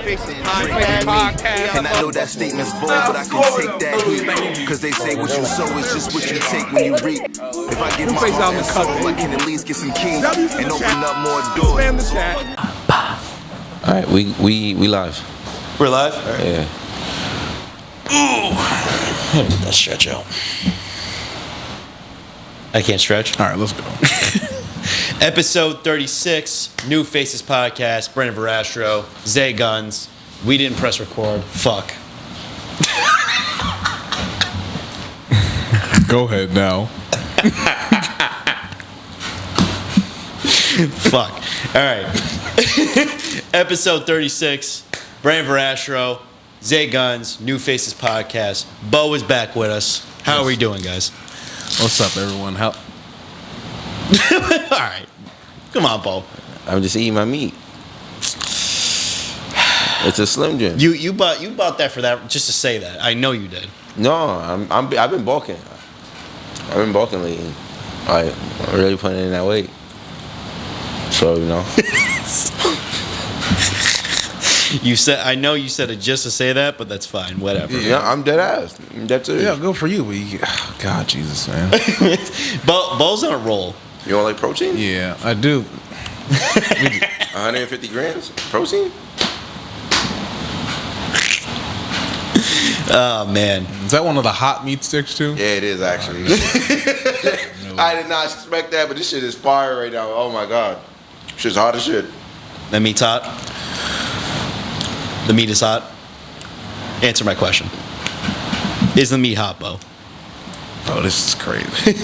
And I know that statement's bold, but I can take that heat. Cause they say what you sow is just what you take when you reap. If I give my heart and soul, I can at least get some keys and open up more doors. Alright, we live. We're live? All right. Yeah. Ooh. Let me get that stretch out. I can't stretch. All right, let's go. Episode 36, New Faces Podcast. Brandan Verastro, Zay Guns. We didn't press record. Fuck. Go ahead now. Fuck. All right. Episode 36, Brandan Verastro, Zay Guns, New Faces Podcast. Bo is back with us. How are we doing, guys? What's up, everyone? How? All right. Come on, Bo. I'm just eating my meat. It's a Slim Jim. You bought that for that just to say that. I know you did. No, I've been bulking. I've been bulking lately. I'm really putting in that weight. So I know you said it just to say that, but that's fine. Whatever. Yeah, I'm dead ass. That's it. Yeah, good for you. God, Jesus, man. Bo's on a roll. You want like protein? Yeah, I do. 150 grams protein? Oh, man. Is that one of the hot meat sticks, too? Yeah, it is actually. I did not expect that, but this shit is fire right now. Oh, my God. Shit's hot as shit. The meat's hot? The meat is hot? Answer my question. Is the meat hot, Bo? Oh, this is crazy.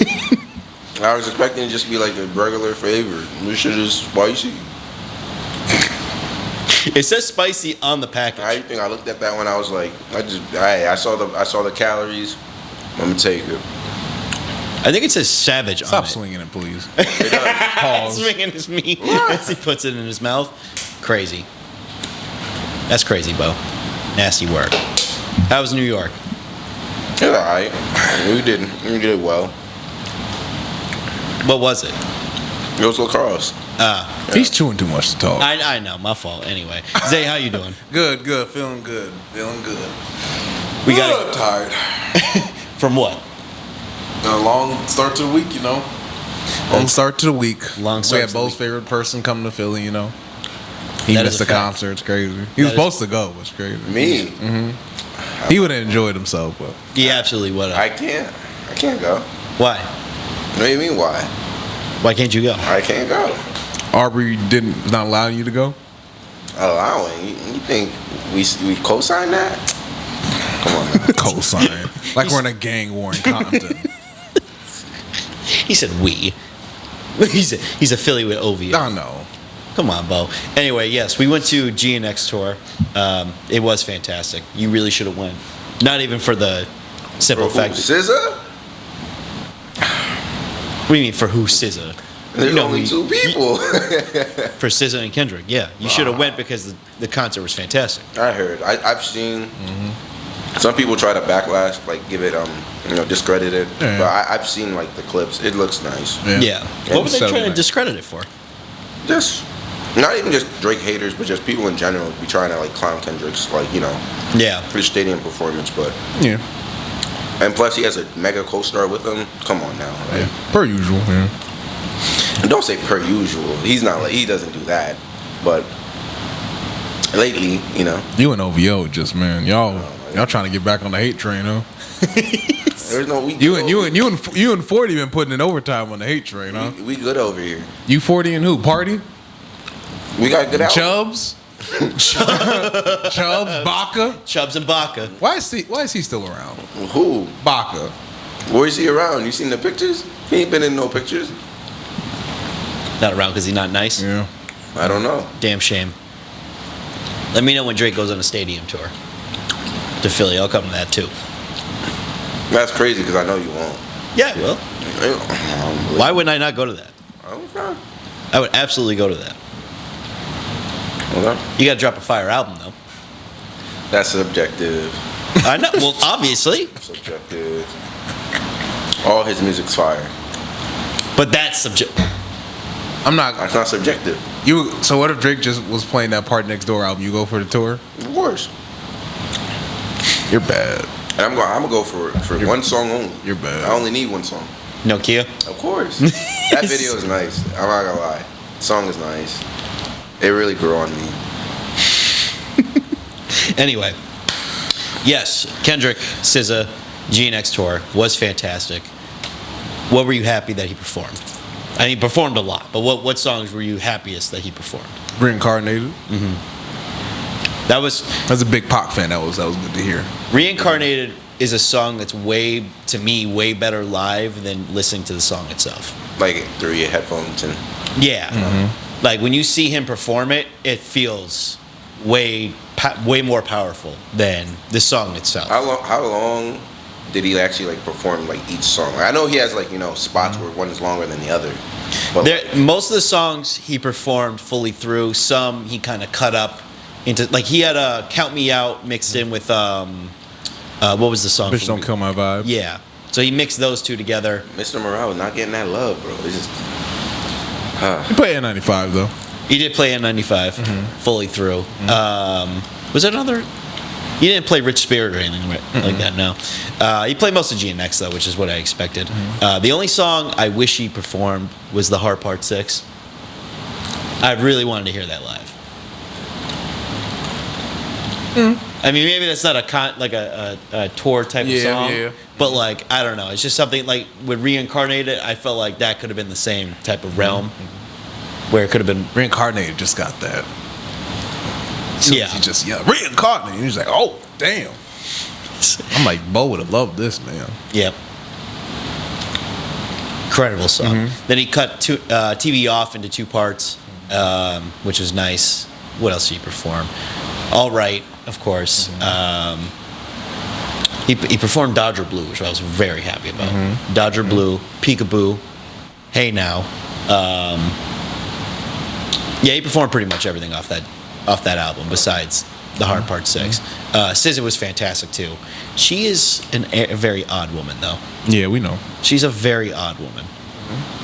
I was expecting it just to be like a regular flavor. This shit is spicy. It says spicy on the package. I think I looked at that one. I was like, I saw the calories. I'm gonna take it. I think it says savage on it. Stop swinging it, please. It does. Pause. Swinging his meat as he puts it in his mouth. Crazy. That's crazy, Bo. Nasty work. How was New York? It's all right. We did well. What was it? It was lacrosse. He's chewing too much to talk. I know, my fault. Anyway, Zay, how you doing? Good. Feeling good. We got tired. From what? A long start to the week, Long start to the week. Long start We had to the Bo's week. favorite person coming to Philly, He That missed is the a fact. concert. It's crazy. He was supposed to go. It's crazy. Me? He would have enjoyed himself, but He absolutely would have. I can't go. Why? What do you mean why? Why can't you go? I can't go. Aubrey was not allowing you to go? Allowing? You think we co-signed that? Come on, man. Co-sign. Like we're in a gang war in Compton. He said we. He's a Philly with OVO. I know. Come on, Bo. Anyway, yes, we went to GNX Tour. It was fantastic. You really should have went. Not even for the simple fact. SZA? What do you mean for who SZA? There's only two people. For SZA and Kendrick, yeah. You should have went because the concert was fantastic. I heard. I've seen some people try to backlash, like give it, discredit it. Yeah. But I've seen like the clips. It looks nice. Yeah. What were they trying to discredit it for? Just not even just Drake haters, but just people in general be trying to like clown Kendrick's Yeah. for the stadium performance. But Yeah. and plus he has a mega co-star with him. Come on now, right? Yeah. Per usual, yeah. And don't say per usual. He doesn't do that. But lately, You and OVO just, man, y'all trying to get back on the hate train, huh? there's no You and 40 been putting in overtime on the hate train, huh? we good over here. You 40 and who? Party? We got good out. Chubbs? Chubbs? Baca? Chubbs and Baca. Why is he still around? Who? Baca. Where is he around? You seen the pictures? He ain't been in no pictures. Not around because he's not nice? Yeah. I don't know. Damn shame. Let me know when Drake goes on a stadium tour to Philly. I'll come to that too. That's crazy because I know you won't. Yeah, I will. Why wouldn't I not go to that? Okay. I would absolutely go to that. Okay. You got to drop a fire album, though. That's subjective. I know. Well, obviously. Subjective. All his music's fire. But that's subjective. I'm not. That's not subjective. So what if Drake just was playing that Part Next Door album? You go for the tour? Of course. You're bad. And I'm gonna go for one song only. You're bad. I only need one song. No Kia? Of course. That video is nice. I'm not gonna lie. The song is nice. It really grew on me. Anyway, yes, Kendrick, SZA, GNX Tour was fantastic. What were you happy that he performed? I mean, he performed a lot, but what songs were you happiest that he performed? Reincarnated. That's a big Pac fan. That was good to hear. Reincarnated is a song that's way better live than listening to the song itself. Like through your headphones and. Yeah. Like when you see him perform it, it feels way more powerful than the song itself. How long did he actually like perform like each song? Like, I know he has like spots where one is longer than the other. But most of the songs he performed fully through. Some he kind of cut up into, like he had "Count Me Out" mixed in with what was the song? Bitch Don't Kill My Vibe. Yeah. So he mixed those two together. Mr. Morale is not getting that love, bro. It's just. He played N95 though. He did play N95 fully through. Was there another? He didn't play Rich Spirit or anything like that, no. He played most of GNX, though, which is what I expected. The only song I wish he performed was The Hard Part 6. I really wanted to hear that live. I mean, maybe that's not a tour type of song, but like, I don't know. It's just something like with Reincarnated, I felt like that could have been the same type of realm where it could have been. Reincarnated just got that. He just Reincarnated. He's like, oh damn. I'm like, Bo would have loved this, man. Yep. Incredible song. Then he cut TV Off into two parts, which was nice. What else did he perform? All Right, of course. He performed Dodger Blue, which I was very happy about. Dodger Blue, Peekaboo, Hey Now. He performed pretty much everything off that album besides The Hard Part 6. SZA was fantastic too. She is a very odd woman though. Yeah, we know. She's a very odd woman.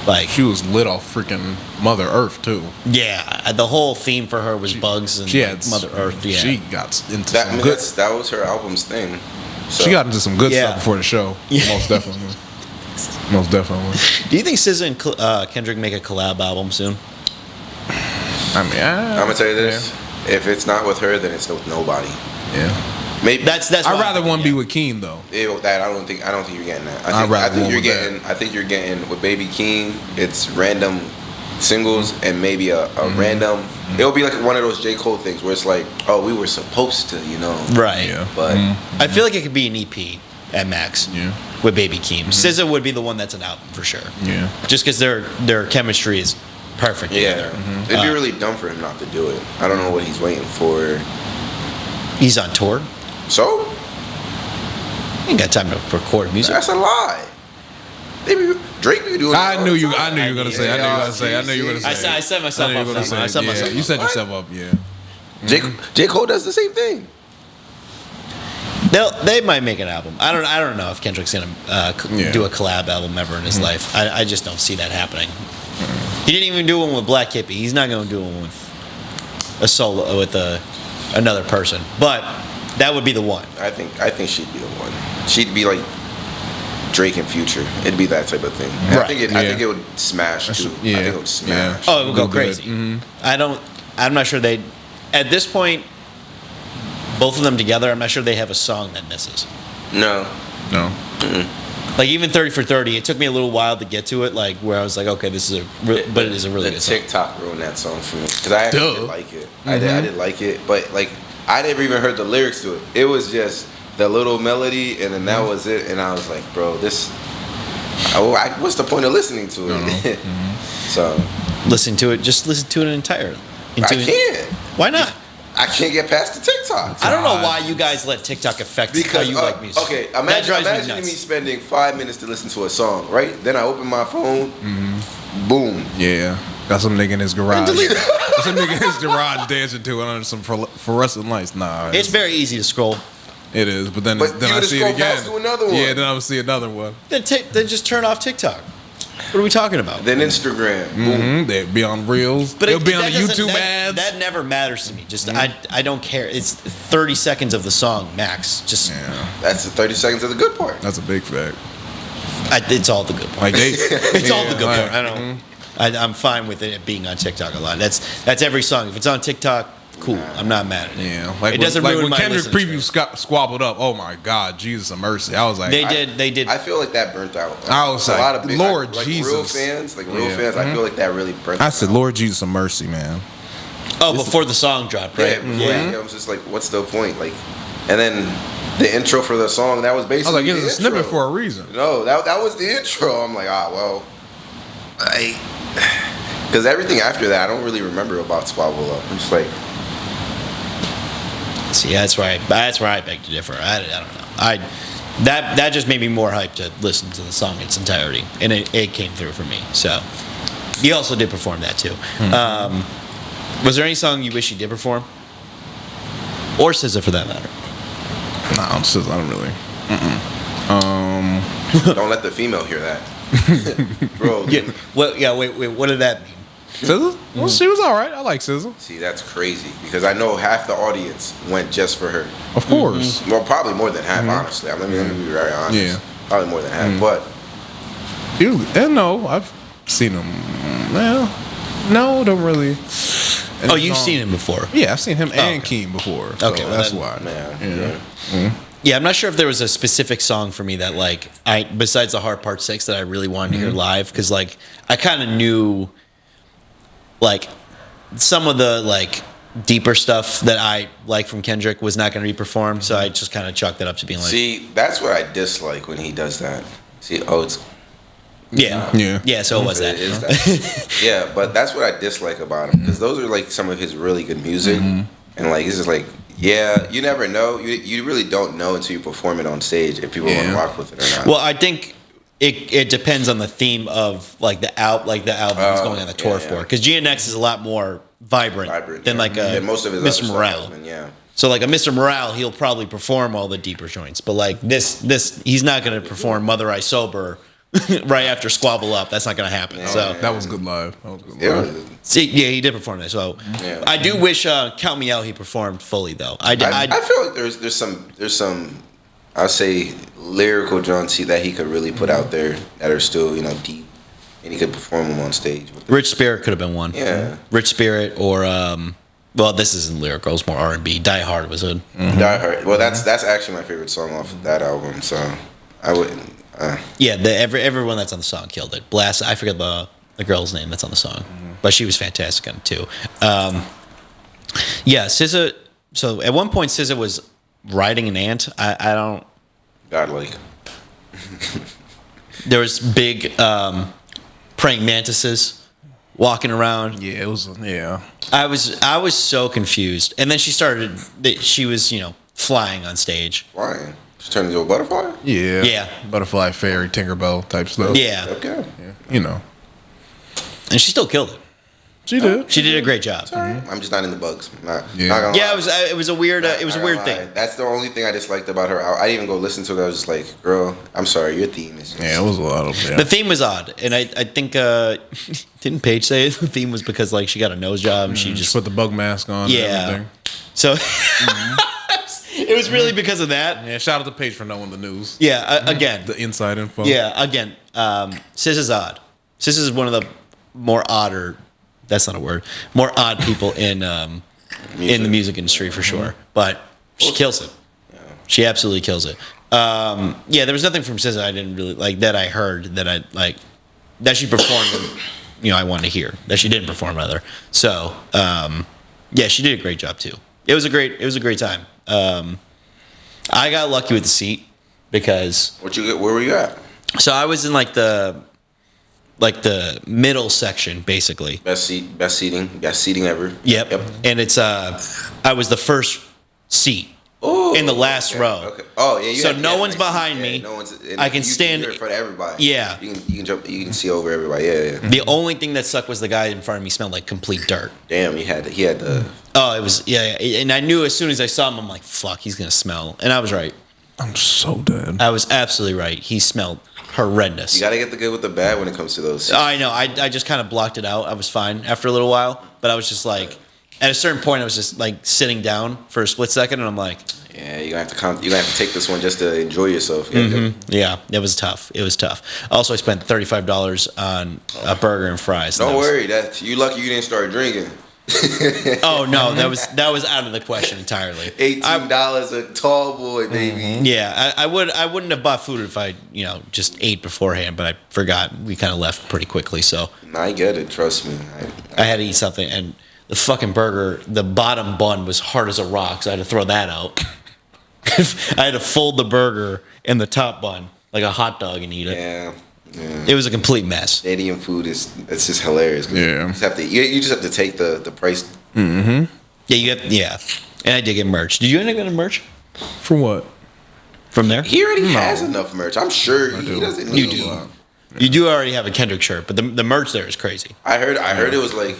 Like she was lit off freaking Mother Earth too. Yeah, the whole theme for her was bugs and Mother Earth. Yeah, she got into that. Some good. That was her album's thing. So. She got into some good stuff before the show. Most definitely. Most definitely. Do you think SZA and Kendrick make a collab album soon? I mean, I'm gonna tell you this: if it's not with her, then it's with nobody. Yeah. Maybe that's. I'd rather one be with Keem though. I don't think you're getting that. I think you're getting with Baby Keem. It's random singles and maybe a random. It'll be like one of those J. Cole things where it's like, oh, we were supposed to, Right. Yeah. But I feel like it could be an EP at max. Yeah. With Baby Keem, SZA would be the one that's an album for sure. Yeah. Just because their chemistry is perfect together. It'd be really dumb for him not to do it. I don't know what he's waiting for. He's on tour. So? He ain't got time to record music. That's a lie. Maybe Drake be doing. I knew you were gonna say. I knew you were gonna say. I set myself up. I set myself up. You set yourself up. Yeah. J. Cole does the same thing. They might make an album. I don't know if Kendrick's gonna do a collab album ever in his life. I just don't see that happening. He didn't even do one with Black Hippie. He's not gonna do one with a solo with another person. But that would be the one. I think she'd be the one. She'd be like Drake and Future. It'd be that type of thing. And Right. I think it would smash too. Yeah. I think it would smash. Oh, it would go Good. crazy. I'm not sure they. At this point, both of them together, I'm not sure they have a song that misses. No. Like even 30 for 30, it took me a little while to get to it. Like where I was like, okay, this is but it is a really the good song. TikTok ruined that song for me because I actually did like it. I did like it, but like I never even heard the lyrics to it. It was just the little melody, and then that was it. And I was like, bro, this. What's the point of listening to it? So Listen to it. Just listen to it entirely. I can't. Why not? I can't get past the TikTok. I don't know why you guys let TikTok affect how you like music. Okay, That drives imagine me nuts. spending 5 minutes to listen to a song, right? Then I open my phone, boom. Yeah. Got some nigga in his garage. delete it. Got some nigga in his garage dancing to it under some fluorescent lights. Nah. It's very easy to scroll. It is, but then But then you I just see scroll it again. past to another one. Yeah, then I will see another one. Then just turn off TikTok. What are we talking about? Then Instagram. Boom. They'd be on Reels. But They'll be on the that doesn't- YouTube that, ads. That never matters to me. Just I don't care. It's 30 seconds of the song max. Just That's the 30 seconds of the good part. That's a big fact. it's all the good part. Like they, It's all the good like, part. I don't. I'm fine with it being on TikTok a lot. That's every song. If it's on TikTok, cool. I'm not mad at it. Yeah, like it doesn't like ruin when my Kendrick listening preview experience. squabbled up. Oh my God, Jesus of mercy! I was like, They did. I feel like that burnt out. I was a like, lot of big, Lord like Jesus. real fans, I Mm-hmm. feel like that really burnt. I them said, out. Lord Jesus of mercy, man. Oh, before the song dropped, Yeah, right? before I was just like, what's the point? Like, and then the intro for the song that was I basically. was like, it's a the intro. snippet for a reason. No, that was the intro. I'm like, because everything after that, I don't really remember about Squabble Up. I'm just like, See, that's where I beg to differ. I don't know. That just made me more hyped to listen to the song in its entirety, and it came through for me. So he also did perform that too. Was there any song you wish he did perform, or SZA for that matter? No, I don't really. don't let the female hear that, bro. Yeah. Well, yeah. Wait. What did that mean? SZA? Well, she was all right. I like SZA. See, that's crazy because I know half the audience went just for her. Of course. Well, probably more than half, honestly. Let me be very honest. Yeah. Probably more than half. But And no, I've seen him. Well, no, don't really. Oh, you've seen him before. Yeah, I've seen him and okay. Keem before. So Okay, well that's then- why. yeah. Yeah, I'm not sure if there was a specific song for me that like besides the Heart Part 6 that I really wanted to hear live because like I kind of knew like some of the like deeper stuff that I like from Kendrick was not going to be performed, so I just kind of chalked it up to being like, See, that's what I dislike when he does that. See, it's yeah. So it was that. It is that. Yeah, but that's what I dislike about him because those are like some of his really good music, and like it's just like you never know. You really don't know until you perform it on stage if people want to rock with it or not. Well, I think it depends on the theme of like the album he's going on the tour for. Because GNX is a lot more vibrant than like a most of his Mr. other Morale. stuff, yeah. So like a Mr. Morale, he'll probably perform all the deeper joints, but like this he's not going to perform Mother I Sober right after Squabble Up. That's not going to happen. So That was good live. Yeah. see, yeah, he did perform that. So I do wish Count Me Out he performed fully though. I feel like there's some I'll say lyrical joints that he could really put out there that are still deep, and he could perform them on stage. Rich Spirit could have been one. Yeah. Rich Spirit or well, this isn't lyrical. It's more R&B. Die Hard was a Die Hard. Well, that's actually my favorite song off of that album. So I wouldn't. yeah. Everyone that's on the song killed it. Blast. I forget the girl's name that's on the song, but she was fantastic on it too. Yeah, SZA. So at one point, SZA was riding an ant. I don't. Godlike. There was big praying mantises walking around. Yeah, it was. Yeah. I was so confused, and then she was flying on stage. Flying. She turned into a butterfly. Yeah. Yeah. Butterfly, fairy, Tinkerbell type stuff. Yeah, Okay. and she still killed it. She did. She did a great job. I'm just not in the bugs. Not Yeah. gonna Yeah, lie. it was a weird Not gonna weird lie. thing. That's the only thing I disliked about her. I didn't even go listen to it. I was just like, girl, I'm sorry, your theme is just... Yeah, it was a lot of. Yeah. The theme was odd, and I think didn't Paige say the theme was because like she got a nose job and she just put the bug mask on. Yeah. And everything. so it was really because of that. Yeah. Shout out to Paige for knowing the news. Yeah, again, The inside info. yeah, again, SZA's odd. SZA's one of the more odder. That's not a word. More odd people in the music industry for sure, but she kills it. She absolutely kills it. Yeah, there was nothing from SZA I didn't really like that I heard that I like that she performed. And, I wanted to hear that she didn't perform rather. So yeah, she did a great job too. It was a great time. I got lucky with the seat because Where were you at? so I was in like the middle section basically. Best seating ever. Yep. And it's I was the first seat in the last row. Okay. Oh yeah. So no one's behind me. No one's. I can stand in front of everybody. Yeah. You can jump. You can see over everybody. Yeah. The only thing that sucked was the guy in front of me smelled like complete dirt. Damn. He had the. Oh, it was yeah. And I knew as soon as I saw him, I'm like, fuck, he's gonna smell. And I was right. I'm so dead. I was absolutely right. He smelled horrendous. You gotta get the good with the bad when it comes to those. I know. I just kind of blocked it out. I was fine after a little while, but I was just like, at a certain point, I was just like sitting down for a split second, and I'm like, yeah, you're gonna have to take this one just to enjoy yourself. Yeah, it was tough. It was tough. Also, I spent $35 on a burger and fries. Don't worry, that you lucky you didn't start drinking. Oh no, that was out of the question entirely. $18 a tall boy, baby. Yeah, I wouldn't have bought food if I just ate beforehand, but I forgot. We kind of left pretty quickly, so I get it. Trust me. I had to eat something, and the fucking burger, the bottom bun was hard as a rock, so I had to throw that out. I had to fold the burger in the top bun like a hot dog and eat it. Yeah. It was a complete mess. Stadium food it's just hilarious. Yeah. You just have to take the price. Mm-hmm. Yeah. And I did get merch. Did you end up getting merch? For what? From there? He already has enough merch. I'm sure he doesn't need a lot. You do already have a Kendrick shirt, but the merch there is crazy. I heard it was like,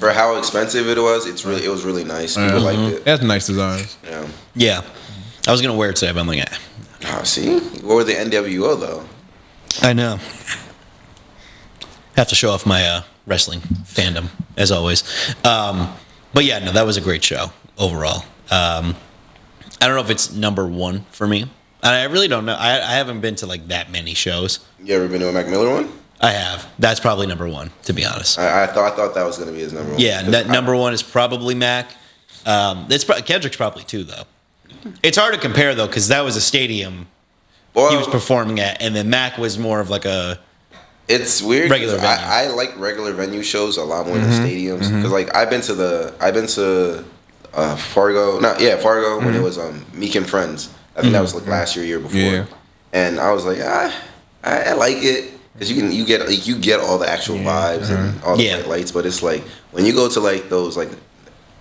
for how expensive it was, it was really nice. People liked it. It has nice designs. Yeah. I was gonna wear it today, but I'm like, Oh, see? You wore the NWO though. I know. Have to show off my wrestling fandom, as always. But yeah, no, that was a great show overall. I don't know if it's number one for me. I really don't know. I haven't been to like that many shows. You ever been to a Mac Miller one? I have. That's probably number one, to be honest. I thought that was going to be his number one. Yeah, that number one is probably Mac. Kendrick's probably two, though. It's hard to compare, though, because that was a stadium he was performing at, and then Mac was more of like a It's weird. Regular venue. I like regular venue shows a lot more than stadiums because like I've been to Fargo. Fargo when it was Meek and Friends. I think that was like last year before. Yeah. And I was like, I like it because you get all the actual vibes and all the bright lights. But it's like when you go to like those like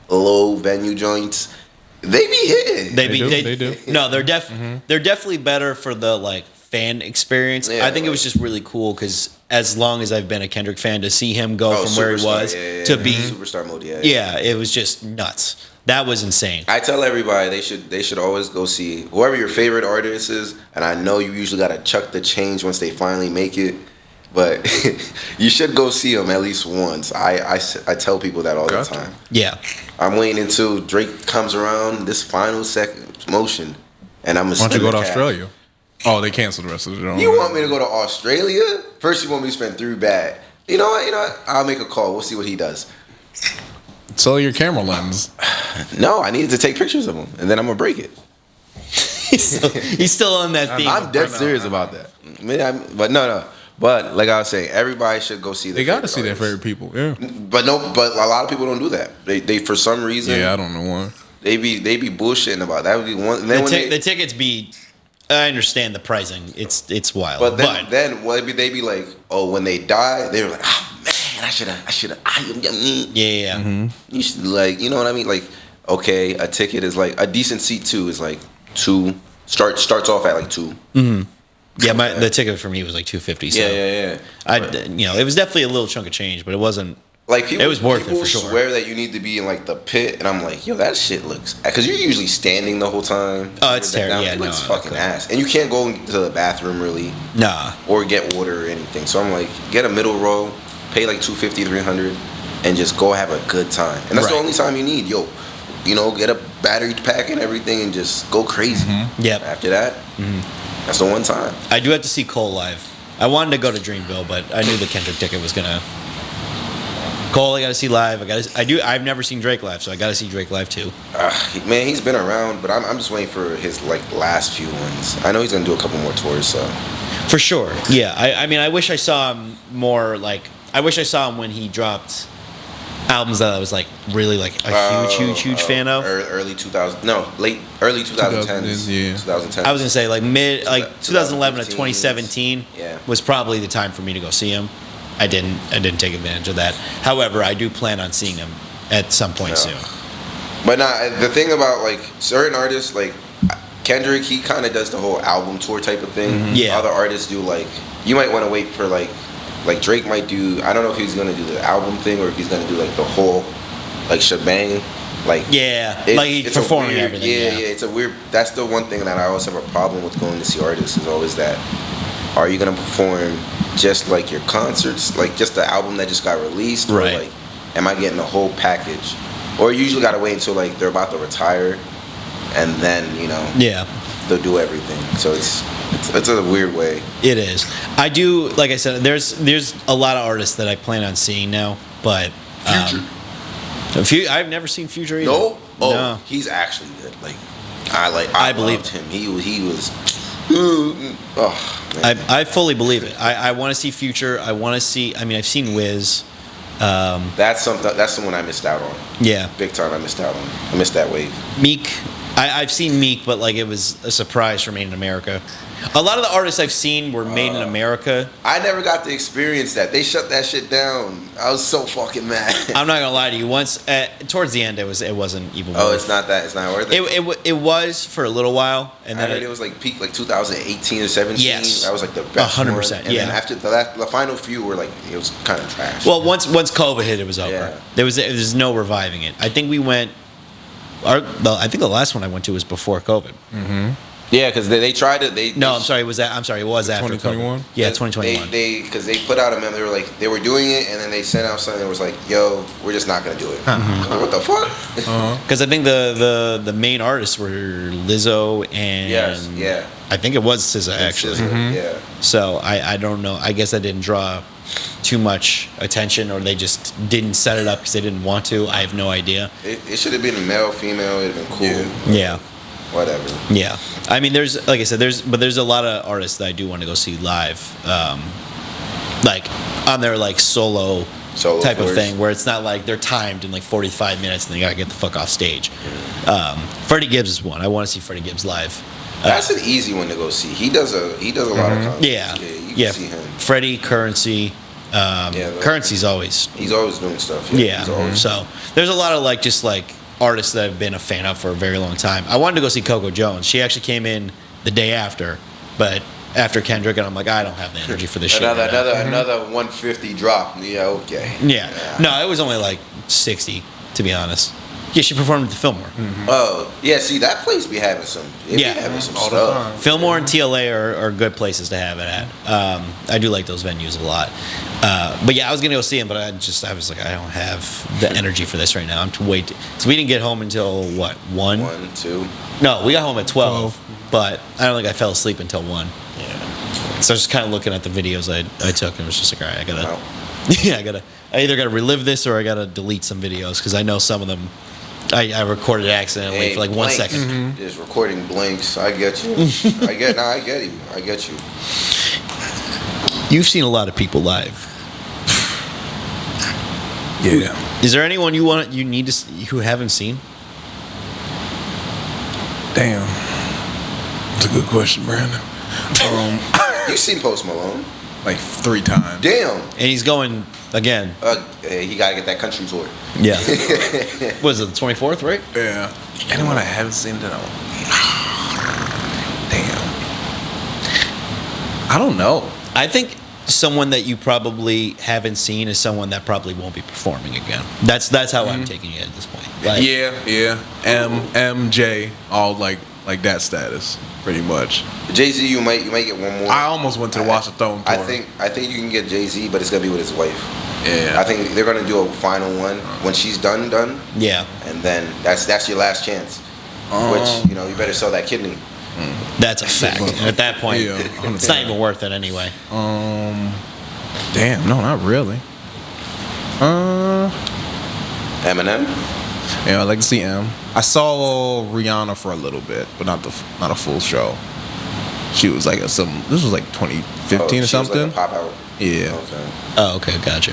low venue joints, they be hitting. They do. No, they're definitely better for the like fan experience. Yeah, I think it was just really cool because as long as I've been a Kendrick fan, to see him go from where he was to be superstar mode. Yeah, it was just nuts. That was insane. I tell everybody they should always go see whoever your favorite artist is, and I know you usually gotta chuck the change once they finally make it, but you should go see them at least once. I tell people that all the time. Yeah, I'm waiting until Drake comes around this final second motion, and I'm gonna. Why don't you go to Australia? Oh, they canceled the rest of the show. You want me to go to Australia? First, you want me to spend 3 bad. You know what? I'll make a call. We'll see what he does. Sell your camera lens. No, I needed to take pictures of him, and then I'm gonna break it. he's still on that theme. I'm dead serious about that. But no. But like I was saying, everybody should go see. They got to see their favorite people. Yeah. But a lot of people don't do that. They for some reason. Yeah, I don't know why. They be bullshitting about that. Would be one. And then the tickets be. I understand the pricing. It's wild. But then they be like, oh, when they die, they were like, oh man, I should have. Yeah. Mm-hmm. You should like, you know what I mean? Like, okay, a ticket is like a decent seat too is like $2. Starts off at like $2. Mm-hmm. Yeah, the ticket for me was like $250. So yeah. It was definitely a little chunk of change, but it wasn't. Like people, it was worth it for sure. Swear that you need to be in like the pit, and I'm like, yo, that shit looks. Because you're usually standing the whole time. Oh, it's terrible. Yeah, it looks fucking ass, and you can't go into the bathroom really. Nah. Or get water or anything. So I'm like, get a middle row, pay like $250, $300, and just go have a good time. And that's the only time you need. Yo, get a battery pack and everything, and just go crazy. Mm-hmm. Yep. After that, that's the one time. I do have to see Cole live. I wanted to go to Dreamville, but I knew the Kendrick ticket was gonna. Cole, I gotta see live. I've never seen Drake live, so I gotta see Drake live too. Man, he's been around, but I'm just waiting for his like last few ones. I know he's gonna do a couple more tours, so. For sure, yeah. I mean, I wish I saw him more. Like, I wish I saw him when he dropped albums that I was like really like a huge fan of. Early 2000, no, early 2010s. Yeah, 2010. I was gonna say like 2011 to 2017. Yeah. Was probably the time for me to go see him. I didn't take advantage of that. However, I do plan on seeing him at some point soon. But the thing about like certain artists, like Kendrick, he kind of does the whole album tour type of thing. Mm-hmm. Yeah. Other artists do like you might want to wait for like Drake might do. I don't know if he's gonna do the album thing or if he's gonna do like the whole like shebang. Like like he's performing everything. Yeah, it's a weird. That's the one thing that I always have a problem with going to see artists is always that. are you gonna perform just like your concerts, like just the album that just got released, Right. or like, am I getting the whole package? Or you usually gotta wait until like they're about to retire, and then Yeah. they'll do everything. So it's a weird way. It is. I do, like I said, there's a lot of artists that I plan on seeing now, but I've never seen Future either. No, oh, No. he's actually good. I believe loved him. He was. Oh, man. I fully believe it. I want to see Future. I want to see. I mean, I've seen Wiz. That's someone I missed out on. Yeah. Big time. I missed out on. I missed that wave. Meek. I've seen Meek, but like it was a surprise for Made in America. A lot of the artists I've seen were Made in America. I never got to experience that. They shut that shit down. I was so fucking mad. I'm not gonna lie to you. Once towards the end, it wasn't even. Oh, worth it's not that. It's not worth it. It was for a little while, and I then heard it was like peak like 2018 or 17. Yes. That was like the best 100%, one. And yeah. then after the final few were like it was kind of trash. Well, once COVID hit, it was over. Yeah. There's no reviving it. I think we went. I think the last one I went to was before COVID. yeah, because they tried to. No, I'm sorry. It was after 2021? COVID. Yeah, 2021. Because they put out a memo. They were doing it, and then they sent out something that was like, "Yo, we're just not gonna do it." What the fuck? Because I think the main artists were Lizzo and Yes, yeah. I think it was SZA actually. Yeah. So I don't know. I guess I didn't draw too much attention, or they just didn't set it up because they didn't want to. I have no idea. It should have been male, female. It'd have been cool. Yeah. Whatever. Yeah, I mean, there's like I said, there's a lot of artists that I do want to go see live, like on their like solo type tours. of thing, where it's not like they're timed in like 45 minutes and they gotta get the fuck off stage. Freddie Gibbs is one. I want to see Freddie Gibbs live. That's an easy one to go see. He does a lot of concerts. Yeah, you can see him. Freddie, Currency. Currency's always. He's always doing stuff. Yeah. He's always, So there's a lot of like just like artists that I've been a fan of for a very long time. I wanted to go see Coco Jones. She actually came in the day after, but after Kendrick, and I'm like, I don't have the energy for this shit. another 150 drop. Yeah, okay. Yeah. No, it was only like 60, to be honest. Yeah, she performed at the Fillmore. Oh, yeah. See, that place be having some. It Yeah. be having some All the stuff. time. Fillmore and TLA are good places to have it at. I do like those venues a lot. But yeah, I was gonna go see him, but I was like, I don't have the energy for this right now. I'm to wait. So we didn't get home until what, 1? 1, 2. No, we got home at 12, but I don't think I fell asleep until 1. Yeah. So I was just kind of looking at the videos I took and was just like, all right, I Wow. either gotta relive this or I gotta delete some videos because I know some of them I recorded accidentally for like 1 blanks. second. Just recording blanks. I get you. I get you. I get you. You've seen a lot of people live. Yeah. Is there anyone you need to see, who haven't seen? Damn. That's a good question, Brandon. You seen Post Malone? Like 3 times. Damn. And he's going again. He gotta get that country tour. Yeah. Was it the 24th, right? Yeah. Anyone I haven't seen that on? Damn. I don't know. I think someone that you probably haven't seen is someone that probably won't be performing again. That's how I'm taking it at this point. Like, Yeah. MJ, all like that status, pretty much. Jay-Z, you might get one more. I almost went to the Watch the Throne tour. I think you can get Jay-Z, but it's gonna be with his wife. Yeah. I think they're gonna do a final one when she's done, Yeah. and then that's your last chance. Which you better sell that kidney. That's a fact. And at that point, Yeah, it's not even worth it anyway. Damn, no, not really. Eminem. Yeah, I like to see M. I saw Rihanna for a little bit, but not a full show. She was like this was like 2015 or She was something. like a pop out. Yeah. Okay. Oh, okay, gotcha.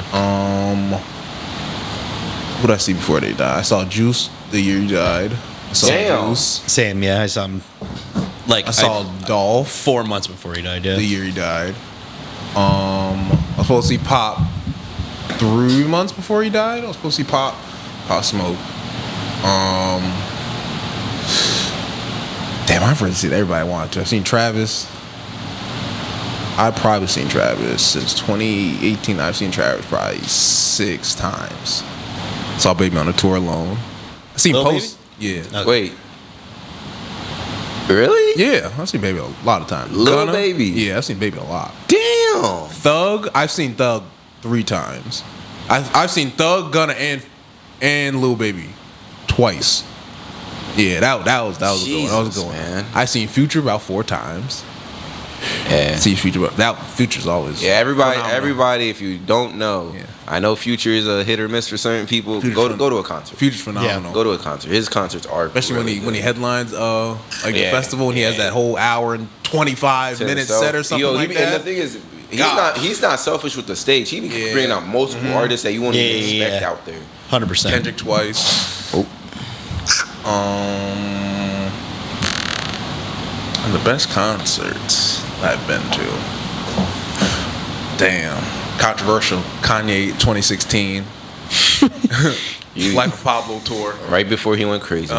Who did I see before they died? I saw Juice the year he died. I saw Damn. Juice. Same, yeah. I saw him. Like I saw Dolph 4 months before he died. Yeah. the year he died. I was supposed to see Pop 3 months before he died. I was supposed to see Pop Smoke. Damn, I've really seen everybody I wanted to. I've seen Travis. I've probably seen Travis since 2018. I've seen Travis probably 6 times. Saw Baby on the tour alone. I seen Lil Post. Baby? Yeah. Okay. Wait. Really? Yeah, I've seen Baby a lot of times. Lil Gunna, Baby? Yeah, I've seen Baby a lot. Damn. Thug, I've seen Thug 3 times. I've seen Thug, Gunna, and Lil Baby twice. Yeah, that was a good one. That was a good one. Man. I seen Future about 4 times. Yeah. See Future, Future's always Everybody. If you don't know, Yeah. I know Future is a hit or miss for certain people. Go to a concert. Future's phenomenal. Go to a concert. His concerts are Especially really when he headlines a Yeah. festival and he has that whole hour and 25 to minutes himself. set or something like that. And the thing is, God. he's not selfish with the stage. He be bringing out multiple artists that you won't even expect out there. 100%. Kendrick twice. Oh. And the best concerts I've been to. Damn. Controversial. Kanye 2016. Life of Pablo tour. Right before he went crazy.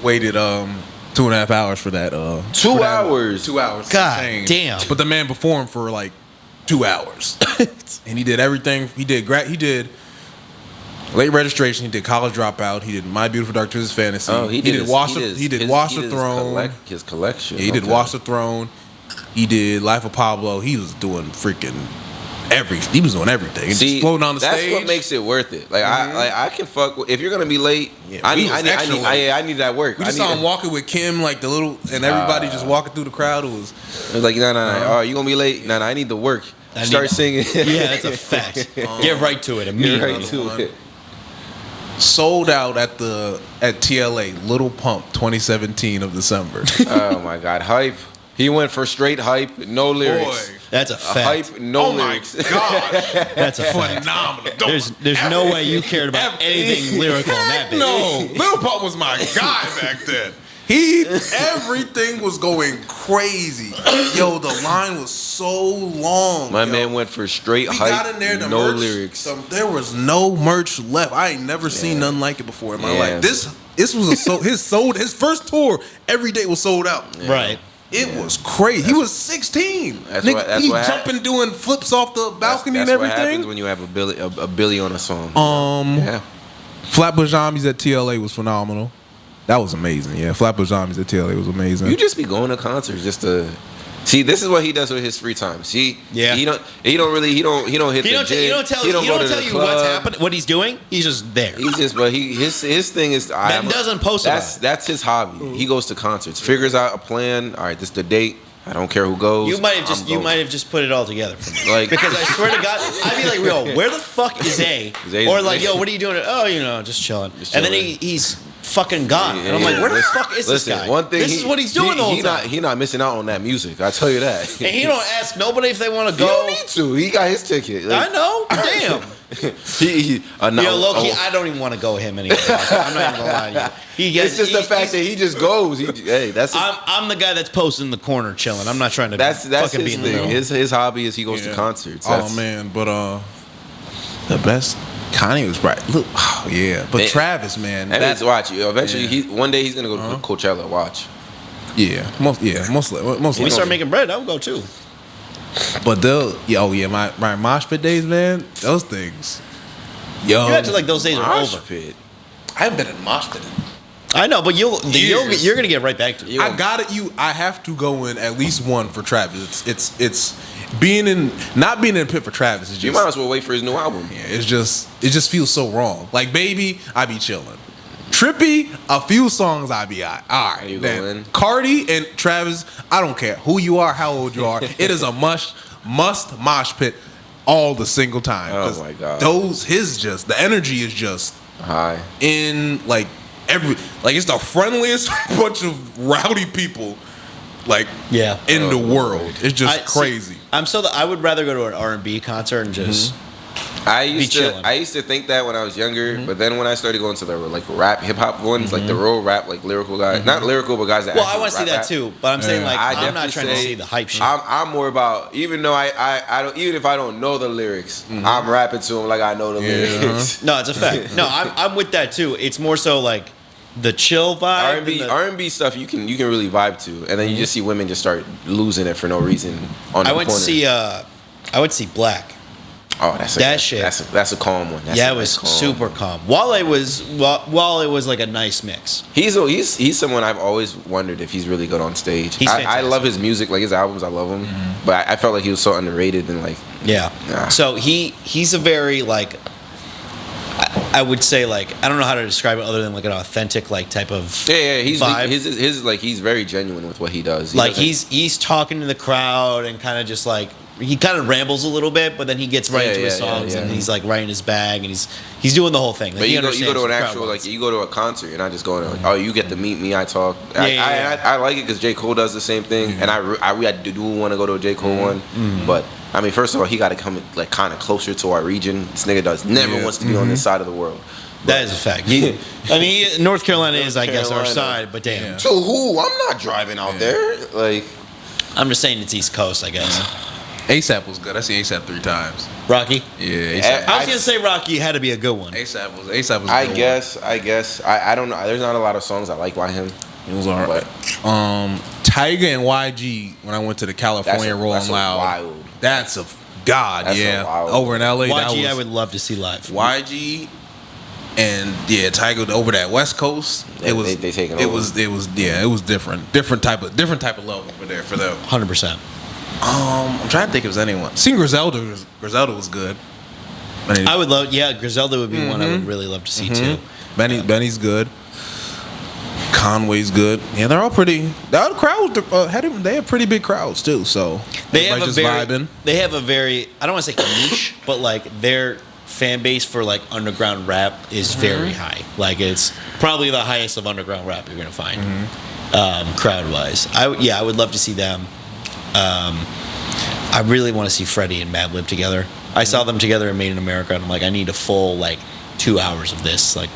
Waited 2.5 hours for that. 2 hours. 2 hours. God Insane. damn. But the man performed for like 2 hours. And he did everything. He did late registration. He did College Dropout. He did My Beautiful Dark Twisted Fantasy. Oh, he did Watch the Throne. His collection. Yeah, he did Watch the Throne. He did Life of Pablo. He was doing freaking he was doing everything. And just floating on the that's stage. what makes it worth it. Like I can fuck with, if you're gonna be late. Yeah, I we was extra late. need that work. We just saw him walking with Kim, like the little, and everybody just walking through the crowd. It was like no. Oh, you gonna be late? No, I need the work. Start singing. Yeah, that's a fact. Get right to it Get immediately. right to it. sold out at TLA Little Pump 2017 of December. Oh my God, hype. He went for straight hype, no lyrics. Boy. That's a fact. Hype, no lyrics. Oh my God, That's a fact. phenomenal. There's no way you cared about anything lyrical in that bitch. No, Little Pump was my guy back then. Everything was going crazy. Yo, the line was so long. My man went for straight We hype, got in there, the no merch, lyrics. there was no merch left. I ain't never seen nothing like it before in my life. This was his first tour. Every day was sold out. Right. It was crazy. He was 16. That's Nigga, what he what jumping, doing flips off the balcony that's and what happens everything. when you have a Billy on a song. Yeah. Flatbush Zombies at TLA was phenomenal. That was amazing. Yeah, Flatbush Zombies at TLA was amazing. You just be going to concerts just to see. This is what he does with his free time. See, Yeah. he don't hit the gym. He don't tell you what's happening, what he's doing. He's just there. He's just, but his thing is. Ben doesn't post about it. That's his hobby. He goes to concerts, figures out a plan. All right, this is the date. I don't care who goes. You might have just put it all together for me. Like, because I swear to God, I'd be like, yo, where the fuck is Zay? Or like, yo, what are you doing? Oh, just chilling. And then he's fucking gone. And I'm like, where the fuck is this guy? One thing this is what he's doing the whole time. He not missing out on that music. I tell you that. And he don't ask nobody if they want to He go. don't need to. He got his ticket. I know. Damn. Low-key, I don't even want to go him anymore. I'm not even gonna lie to you. It's just the fact that he just goes. I'm the guy that's posting in the corner chilling. I'm not trying to. That's fucking his be in the thing. middle. His hobby is he goes to concerts. Oh man, but the best Kanye was right. Look, but Travis, man, that's watch. Eventually, one day he's gonna go to Coachella. Watch. Mostly. When we start making bread, I'll go too. But my mosh pit days, man, those things. Yo, You act like those days are Mosh over. pit. I haven't been in mosh pit. I know, but you're gonna get right back to it. I got it. I have to go in at least one for Travis. It's not being in a pit for Travis. It's just, You might as well wait for his new album. Yeah, it just feels so wrong. Like Baby, I be chilling. Trippy, a few songs I be all right. You Then go in. Cardi and Travis, I don't care who you are, how old you are. It is a must mosh pit all the single time. Oh my God. The energy is just Hi. in it's the friendliest bunch of rowdy people in the world. It's just crazy. I would rather go to an R&B concert and just I used chilling. to think that when I was younger, but then when I started going to the rap hip hop ones, like the real rap, lyrical guys, not lyrical, but guys that. Well, I want to see that too, but I'm saying I'm not definitely trying to see the hype shit. I'm more about even though I don't even if I don't know the lyrics, I'm rapping to them like I know the lyrics. No, it's a fact. No, I'm with that too. It's more so like the chill vibe. R&B stuff you can really vibe to, and then you just see women just start losing it for no reason. I went to see Black. Oh, That shit. That's a calm one. That's It was super calm. Wale was like a nice mix. He's someone I've always wondered if he's really good on stage. He's I fantastic. love his music, like his albums. I love him, but I felt like he was so underrated and like. Yeah. Nah. So he's a very like. I would say like I don't know how to describe it other than like an authentic like type of He's vibe. his like he's very genuine with what he does. Like he's talking to the crowd and kind of just like he kind of rambles a little bit, but then he gets right into his songs and he's like right in his bag and he's doing the whole thing. Like, but you go to an actual like you go to a concert, you're not just going to like, oh, you get to meet me, I talk. I like it because J. Cole does the same thing, and I do want to go to a J. Cole one, but. I mean, first of all, he got to come like kind of closer to our region. This nigga never wants to be on this side of the world. But, that is a fact. I mean, North Carolina is, I guess, our side, but damn. Yeah. So who? I'm not driving out there. Like, I'm just saying it's East Coast, I guess. ASAP was good. I see ASAP 3 times. Rocky? Yeah, ASAP. I was gonna say Rocky had to be a good one. ASAP was a good I guess. I don't know. There's not a lot of songs I like by him. It was alright. Tiger and YG when I went to the California Rolling Loud. Wild. That's a god, That's yeah. a wild. Over in LA, YG, I would love to see live. YG and Tiger over that West Coast. It was they taking it over. was it was different type of level over there for them. 100%. I'm trying to think if there's anyone. Seen Griselda was good. I would love, Griselda would be one I would really love to see too. Benny's good. Conway's good. Yeah, they're all pretty. The other crowds they have pretty big crowds too. So They have vibing. They have a very, I don't want to say niche, but like their fan base for like underground rap is very high. Like it's probably the highest of underground rap you're gonna find, crowd wise. I would love to see them. I really want to see Freddie and Madlib together. I saw them together in Made in America, and I'm like, I need a full like 2 hours of this. Like,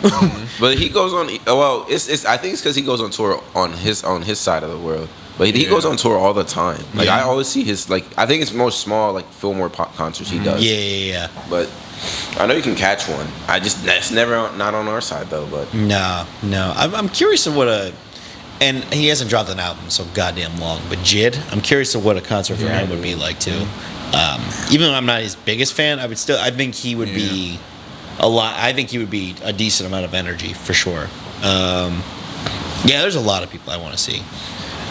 but he goes on. Well, it's. I think it's because he goes on tour on his side of the world. But he goes on tour all the time. Like I always see his like. I think it's most small like Fillmore pop concerts he does. Yeah. But I know you can catch one. That's never not on our side though. But No. I'm curious of what and he hasn't dropped an album so goddamn long. But Jid, I'm curious of what a concert for him would be like too. Even though I'm not his biggest fan, I think he would be a lot. I think he would be a decent amount of energy for sure. There's a lot of people I want to see.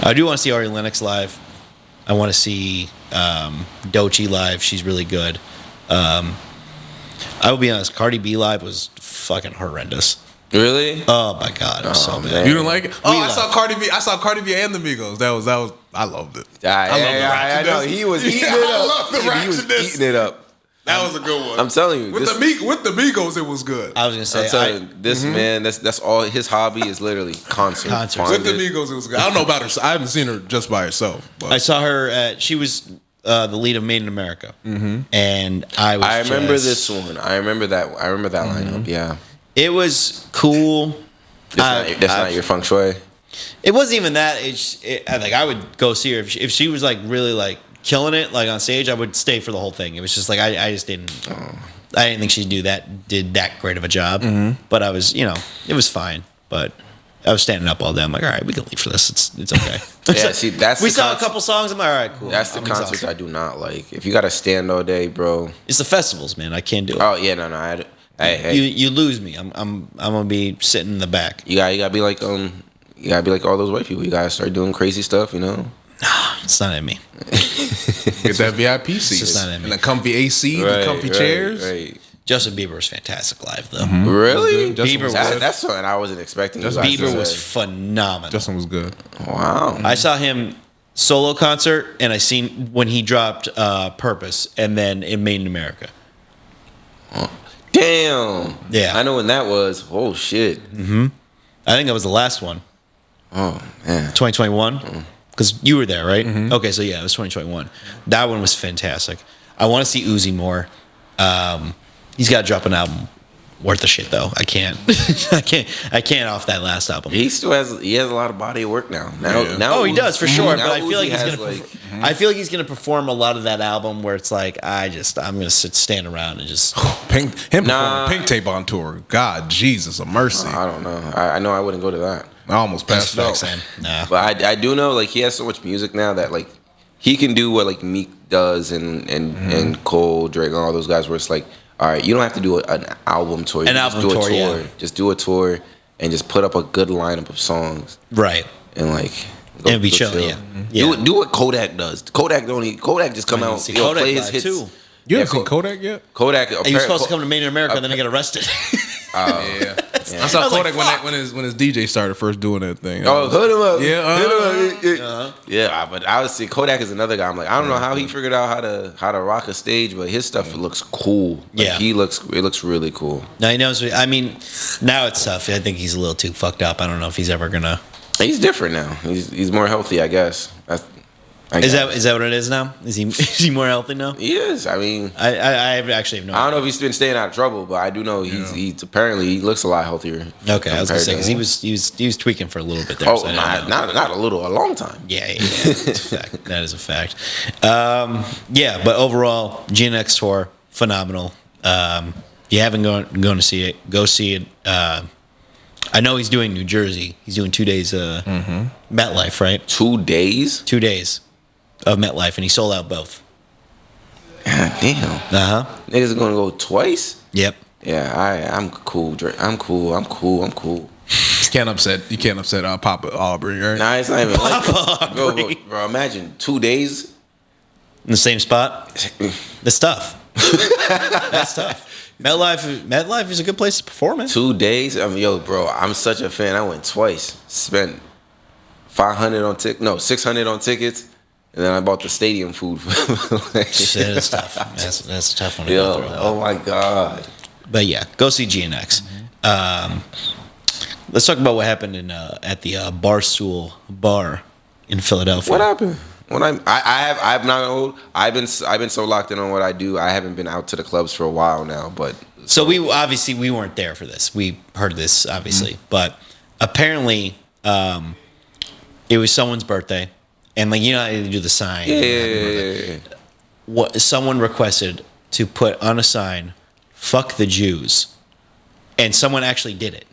I do want to see Ari Lennox live. I want to see Doechii live. She's really good. I will be honest. Cardi B live was fucking horrendous. really, Oh my god, it was so bad. You didn't like it? Oh, I saw left. Cardi B. I saw Cardi B and the Migos. That was. I loved it. I know he was eating it I up. love the He was ratchetness. eating it up. That was a good one. I'm telling you, with the Migos, it was good. I was gonna say I'm telling you, this man, that's all his hobby is literally concerts. Concerts. With the Find it. Migos, it was good. I don't know about her. I haven't seen her just by herself. But. I saw her. She was the lead of Made in America, and I was. I remember just- this one. I remember that lineup. Yeah, It was cool. that's not your feng shui. It wasn't even that. I would go see her if she was like really like killing it like on stage. I would stay for the whole thing. It was just like I just didn't. I didn't think she did that great of a job. But I was, it was fine. But I was standing up all day. I'm like, all right, we can leave for this. It's okay. Yeah, see, that's we the saw a concert- couple songs. I'm like, all right, cool. That's the I'm concerts exhausted. I do not like. If you got to stand all day, bro. It's the festivals, man. I can't do it. Oh yeah, no. Hey, You lose me. I'm gonna be sitting in the back. you gotta be like all those white people. You gotta start doing crazy stuff. It's not in me. Get that VIP seat just not in me. and the comfy AC, the comfy chairs. Right. Justin Bieber was fantastic live though. Really? Justin was good. That's something I wasn't expecting. you guys to Bieber was say. phenomenal. Justin was good. Wow. I saw him solo concert, and I seen when he dropped Purpose, and then it Made in America. Damn. Yeah. I know when that was. Oh shit. I think that was the last one, Oh man. 2021, because you were there, right? Okay, so yeah, it was 2021. That one was fantastic. I want to see Uzi more. He's got to drop an album worth the shit though. I can't. I can't off that last album. He still has a lot of body of work now. Now Oh, he does for sure. But now I feel like Uzi he's has, gonna. I feel like he's gonna perform a lot of that album where it's like I'm gonna stand around and just. Nah. Pink Tape on tour. God, Jesus, of mercy. I don't know. I know I wouldn't go to that. I almost passed out. Nah. But I do know like he has so much music now that like he can do what like Meek does and Cole, Drake, and all those guys, where it's like, all right, you don't have to do an album tour. You just do a tour. Yeah. Just do a tour and just put up a good lineup of songs. Right. And like, and be chill. Yeah. Do what Kodak does. Kodak just come out. Play his hits. Too. You haven't seen Kodak yet? Kodak. He was supposed to come to Made in America, and then he got arrested. Yeah. I saw Kodak when his DJ started first doing that thing. Oh, hood him up. Yeah. Yeah, but I would say Kodak is another guy. I'm like, I don't know how he figured out how to rock a stage, but his stuff looks cool. Like, it looks really cool. No, he knows. I mean, now it's tough. I think he's a little too fucked up. I don't know if he's ever gonna. He's different now. He's more healthy, I guess. Is that what it is now? Is he more healthy now? He is. I mean, I actually have no idea. I don't know if he's been staying out of trouble, but I do know he's apparently he looks a lot healthier. Okay, I was gonna say because he was tweaking for a little bit there. Oh, so not a little, a long time. Yeah. That's a fact. That is a fact. Yeah, but overall, GNX Tour phenomenal. You haven't gone to see it, go see it. I know he's doing New Jersey. He's doing 2 days MetLife, right? 2 days? 2 days of MetLife, and he sold out both. God damn. Niggas are gonna go twice? Yep. Yeah, I'm cool, Drake. I'm cool. You can't upset Papa Aubrey, right? Nah, it's not even like bro, imagine 2 days in the same spot. That's tough. That's tough. MetLife is a good place to perform in. 2 days? I mean, bro, I'm such a fan. I went twice. Spent $600 on tickets, and then I bought the stadium food. Shit, that's tough. That's a tough one. Oh my god. But yeah, go see GNX. Let's talk about what happened at the Barstool Bar in Philadelphia. What happened? I've been so locked in on what I do. I haven't been out to the clubs for a while now. But so we weren't there for this. We heard this obviously, but apparently it was someone's birthday, and like how they do the sign. Yeah. What someone requested to put on a sign, "Fuck the Jews," and someone actually did it.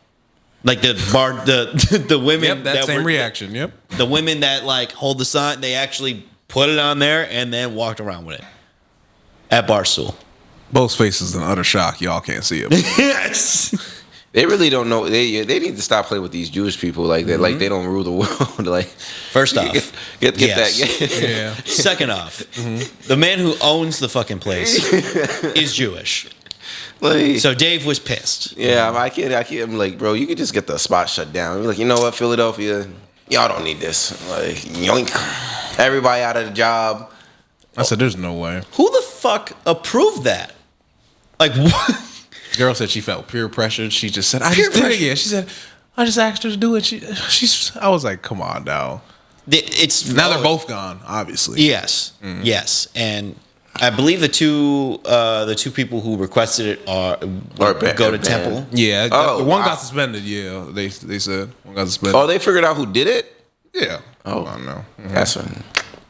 Like the women. Yep, that same reaction. Yep. The women that like hold the sign, they actually put it on there and then walked around with it at Barstool. Both faces in utter shock. Y'all can't see it. Yes. They really don't know. They need to stop playing with these Jewish people like that. Like they don't rule the world. Like first off, get yes. that. Yeah. Second off, the man who owns the fucking place is Jewish. Like, so Dave was pissed. Yeah, I can't. I'm like, bro, you could just get the spot shut down. I'm like, you know what, Philadelphia, y'all don't need this. Like, yoink, everybody out of the job. I said, there's no way. Who the fuck approved that? Like, what? The girl said she felt peer pressured. She just said, I just did it again. She said, I just asked her to do it. I was like, come on now. Now they're both gone, obviously. Yes, yes, and I believe the two people who requested it go to Temple. Yeah, one got suspended. Yeah, they said one got suspended. Oh, they figured out who did it. Yeah. Oh, I don't know. That's right.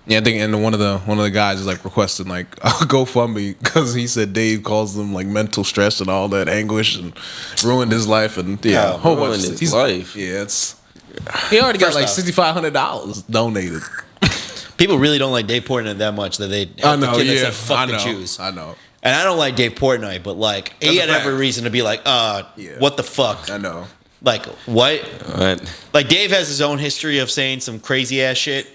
Yeah, I think, and one of the guys is like requesting like a GoFundMe because he said Dave caused them like mental stress and all that anguish and ruined his life and ruined his life. Yeah, he already got like $6,500 donated. People really don't like Dave Portnoy that much that they help the kid that said fuck the Jews. I know. And I don't like Dave Portnoy, but like he had every reason to be like, what the fuck? I know. Like what? Like Dave has his own history of saying some crazy ass shit.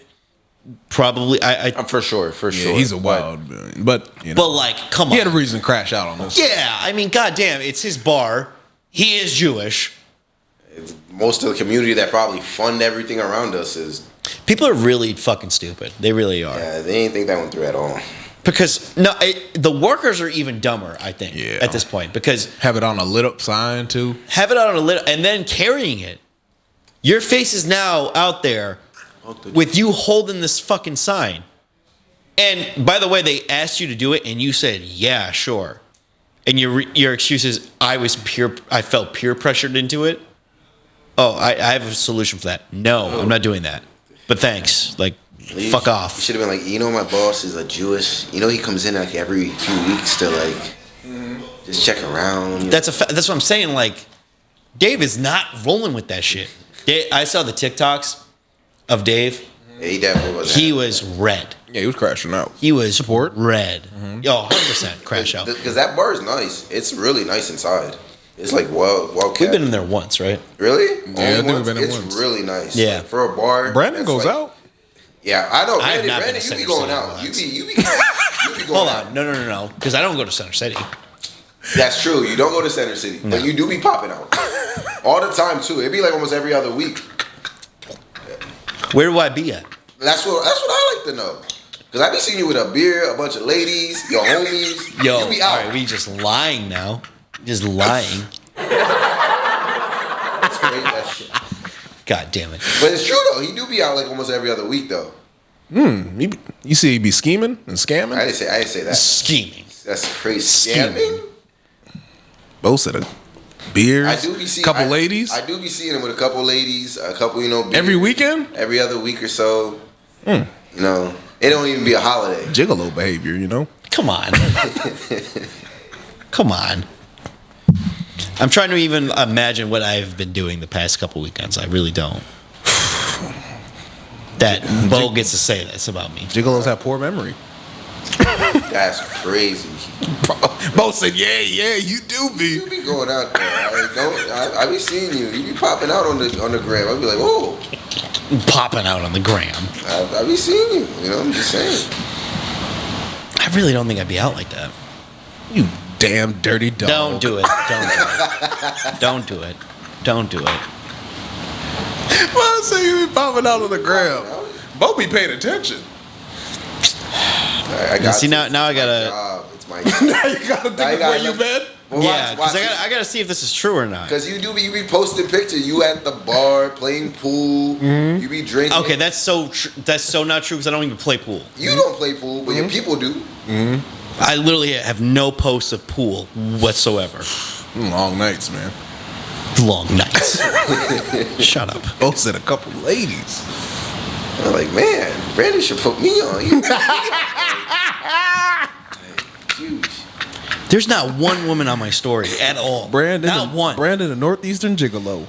Probably, I'm for sure. Yeah, he's a wild man, but but like, come on, he had a reason to crash out on this. Yeah, I mean, goddamn, it's his bar. He is Jewish. Most of the community that probably fund everything around us is. People are really fucking stupid. They really are. Yeah, they ain't think that one through at all. Because the workers are even dumber, I think, at this point. Because have it on a lit up sign too. Have it on a lit, and then carrying it. Your face is now out there. With you holding this fucking sign. And by the way, they asked you to do it and you said, yeah, sure. And your excuse is, I felt peer pressured into it. Oh, I have a solution for that. No, I'm not doing that. But thanks. Like, fuck off. You should have been like, my boss is a Jewish. He comes in like every few weeks to like just check around. That's what I'm saying. Like, Dave is not rolling with that shit. I saw the TikToks of Dave He definitely was. He was red. Yeah, he was crashing out. He was Support? red. Yo, 100% crash out. Because that bar is nice. It's really nice inside. It's like well kept. We've been in there once, right? Really? Yeah, I think we've Once? been in It's once. really nice. Yeah. Like, for a bar. Brandon that's goes like- out. Yeah, I know. I have not Brandon, been to you be Center going City out. once. You be going Hold out. on. No. Because I don't go to Center City. That's true. You don't go to Center City, but you do be popping out all the time too. It'd be like almost every other week. Where do I be at? That's what I like to know. Cause I be seeing you with a beer, a bunch of ladies, your homies. Yo, you be all out. right, we just lying now. Just lying. That's great, that shit. God damn it. But it's true though. He do be out like almost every other week though. You see, he be scheming and scamming. I didn't say that. Scheming. That's crazy. Scheming. Scamming? Both said beers. I do be seeing couple ladies. I do be seeing him with a couple ladies, a couple, beers, Every weekend. every other week or so. You know, it don't even be a holiday. Gigolo behavior, you know. Come on. Come on. I'm trying to even imagine what I've been doing the past couple weekends. I really don't. That Bo gets to say this about me. Gigolos have poor memory. That's crazy. Bo said, "Yeah, you do be." You be going out there. I be seeing you. You be popping out on the gram. I be like, whoa. Popping out on the gram. I be seeing you. You know, I'm just saying. I really don't think I'd be out like that. You damn dirty dog. Don't do it. Don't do it. Don't do it. Well, say you be popping out on the ground. Bo be paying attention. I got See, to. now I gotta. Job. It's my Now you gotta think of where you been. Well, Yeah, because I gotta see if this is true or not. Because you be posting pictures. You at the bar playing pool. You be drinking. Okay, that's so not true because I don't even play pool. You don't play pool, but your people do. I literally have no posts of pool whatsoever. Long nights, man. Long nights. Shut up. Bo said a couple ladies. I'm like, man, Brandon should put me on. Huge. There's not one woman on my story at all. Not one. Brandon, the Northeastern Gigolo.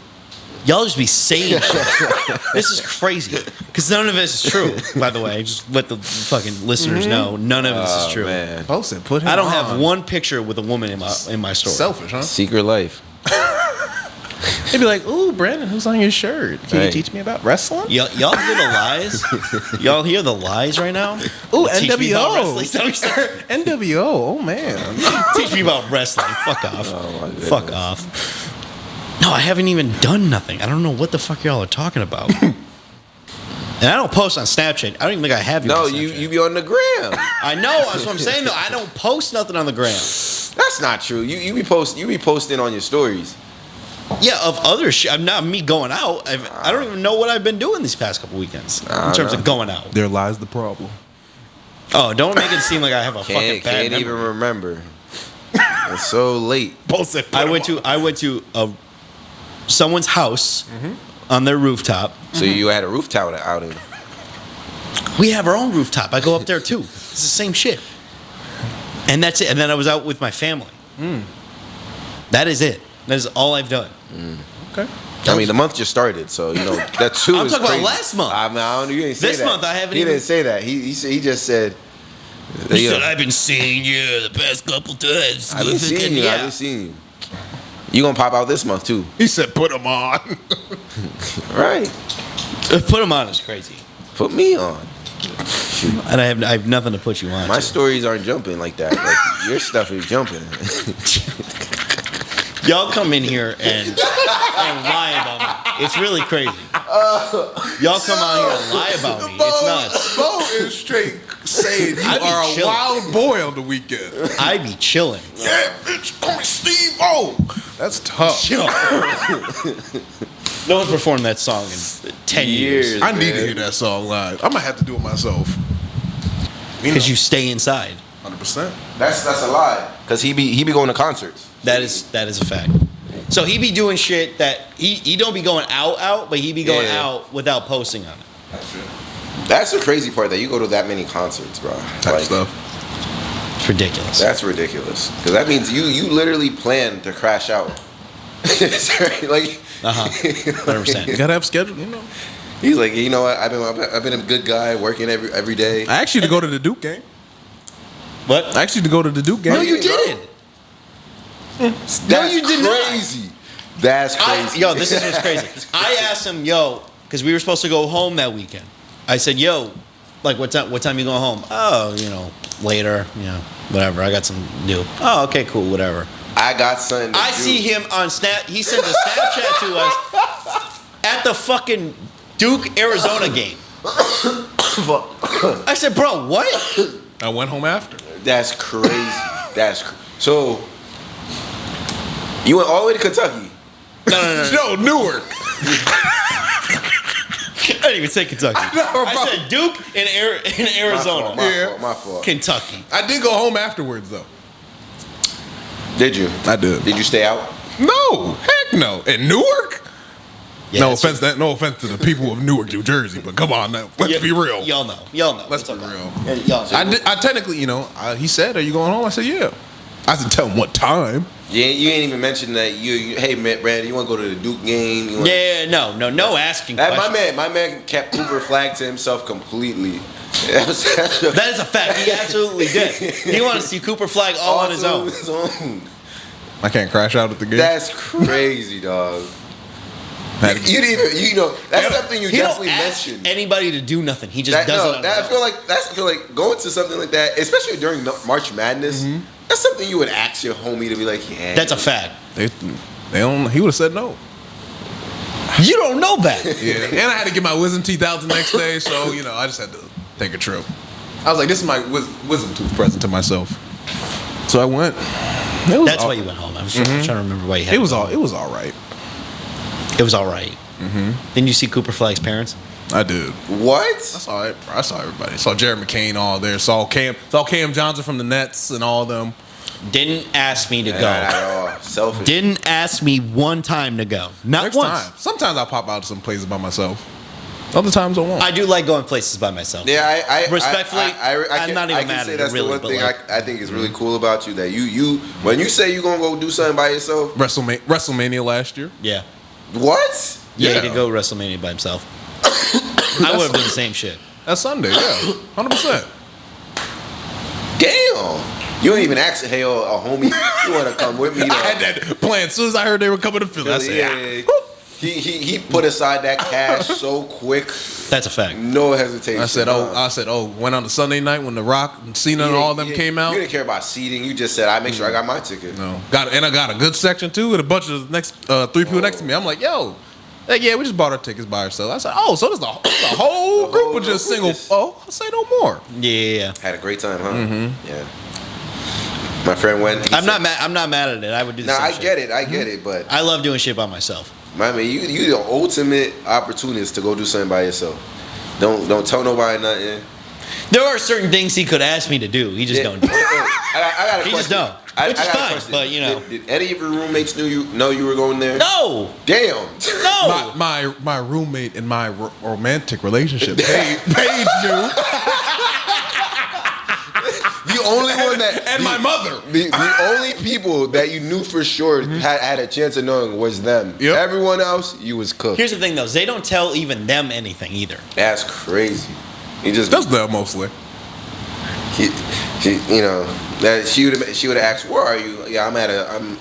Y'all just be saying shit. This is crazy. Because none of this is true, by the way. Just let the fucking listeners know. None of this is true. Man. Bo said, put him I don't on. have one picture with a woman in my story. Selfish, huh? Secret life. They'd be like, "Ooh, Brandon, who's on your shirt? Can you Hey. teach me about wrestling?" Y'all hear the lies? Y'all hear the lies right now? Ooh, Teach me about NWO. wrestling. NWO. Oh man. Teach me about wrestling. Fuck off. Oh, my goodness. Fuck off. No, I haven't even done nothing. I don't know what the fuck y'all are talking about. And I don't post on Snapchat. I don't even think I have you No, on Snapchat. you be on the gram. I know. That's what I'm saying, though. I don't post nothing on the gram. That's not true. You be posting on your stories. Yeah, of other shit. I'm not me going out. I don't even know what I've been doing these past couple weekends in terms of going out. There lies the problem. Oh, don't make it seem like I have a fucking bad Can't memory. even remember. It's so late. I went to someone's house on their rooftop. So you had a rooftop outing. We have our own rooftop. I go up there too. It's the same shit. And that's it. And then I was out with my family. That is it. That is all I've done. Okay. I mean, the month just started, so that too. I'm is talking about crazy. last month. I don't. You didn't say This that. month I haven't He even- didn't say that. He just said. He said, I've been seeing you the past couple times. I've been seeing you. I've been seeing you. You gonna pop out this month too, He said, "Put him on." right? Put him on is crazy. Put me on. And I have nothing to put you on. My to. stories aren't jumping like that. Like your stuff is jumping. Y'all come in here and lie about me. It's really crazy. Y'all come out here and lie about me. It's nuts. Bo is straight saying you I be are a chilling. wild boy on the weekend. I be chilling. Yeah, bitch, call me Steve O. That's tough. No one's performed that song in 10 years. I need to hear that song live. I might have to do it myself. Because you stay inside. 100%. That's a lie. Cause he be going to concerts. That is a fact. So he be doing shit that he don't be going out, but he be going Yeah. out without posting on it. That's true. That's the crazy part, that you go to that many concerts, bro. Type stuff. It's ridiculous. That's ridiculous. Because that means you literally plan to crash out. Like 100%. You gotta have schedule, He's like, you know what? I've been a good guy working every day. I asked you to go to the Duke game. What? I asked you to go to the Duke game. No, you didn't. That's you did not. crazy. That's crazy. This is what's crazy. I asked him, because we were supposed to go home that weekend. I said, like what time you going home? Oh, later, whatever. I got something to do. Oh, okay, cool, whatever. I got something to do. see him on Snap. He sent a Snapchat to us at the fucking Duke Arizona game. I said, bro, what? I went home after. That's crazy. So you went all the way to Kentucky? No, Newark. I didn't even say Kentucky. I said Duke in Arizona. My fault. Kentucky. I did go home afterwards though. Did you? I did. Did you stay out? No, heck no. In Newark? Yeah, no offense to the people of Newark, New Jersey, but come on now. Let's be real. Y'all know. Let's be real. Y'all know. I technically, he said, "Are you going home?" I said, "Yeah." I didn't tell him what time. Yeah, you ain't even mentioned that. Hey, Brandon, you want to go to the Duke game? No asking. My man kept Cooper Flag to himself completely. That is a fact. He absolutely did. He wanted to see Cooper Flag all on his own. I can't crash out at the game. That's crazy, dog. You didn't even, that's something you definitely mentioned. Anybody to do nothing. He just doesn't. I feel like going to something like that, especially during March Madness. Mm-hmm. That's something you would ask your homie to be like, yeah. That's a fact. They don't. He would have said no. You don't know that. Yeah, and I had to get my wisdom teeth out the next day, so I just had to take a trip. I was like, this is my wisdom tooth present to myself. So I went. That's why you went home. I was trying to remember why you had. It was all right. It was all right. Mm-hmm. Didn't you see Cooper Flag's parents? I did. What? I saw it. I saw everybody. Saw Jared McCain all there. Saw Cam Johnson from the Nets and all of them. Didn't ask me to go. Not at all. Selfish. Didn't ask me one time to go. Not Next once. time. Sometimes I'll pop out to some places by myself. Other times I won't. I do like going places by myself. Yeah, I respectfully, I'm not even mad at it. That's really, the one thing I think is really cool about you that you when you say you're gonna go do something by yourself. WrestleMania last year. Yeah. What? Yeah, he did go to WrestleMania by himself. I would have done the same shit. That's Sunday, yeah. 100%. Damn. You ain't even ask, hey, a homie, you want to come with me? I had that plan as soon as I heard they were coming to Philly. I said, yeah. He put aside that cash so quick. That's a fact. No hesitation. I said, went on the Sunday night when The Rock and Cena and all of them came out. You didn't care about seating. You just said, I make sure I got my ticket. No. I got a good section too with a bunch of three people next to me. I'm like, yo. Like, yeah, we just bought our tickets by ourselves. I said, so there's a whole group of just single. Oh, I'll say no more. Yeah. Had a great time, huh? Mm-hmm. Yeah. My friend went. I'm not mad at it. I would do the same shit. I get it, but I love doing shit by myself. My man, you the ultimate opportunist to go do something by yourself. Don't tell nobody nothing. There are certain things he could ask me to do. He just don't do it. I got a question. He just don't. Which is fine, but Did any of your roommates know you were going there? No. Damn. No. My roommate in my romantic relationship, Paige knew. The only one that and my mother. The only people that you knew for sure had a chance of knowing was them. Yep. Everyone else, you was cooked. Here's the thing, though. They don't tell even them anything either. That's crazy. He just that's them mostly. That she would have asked, "Where are you?" Yeah,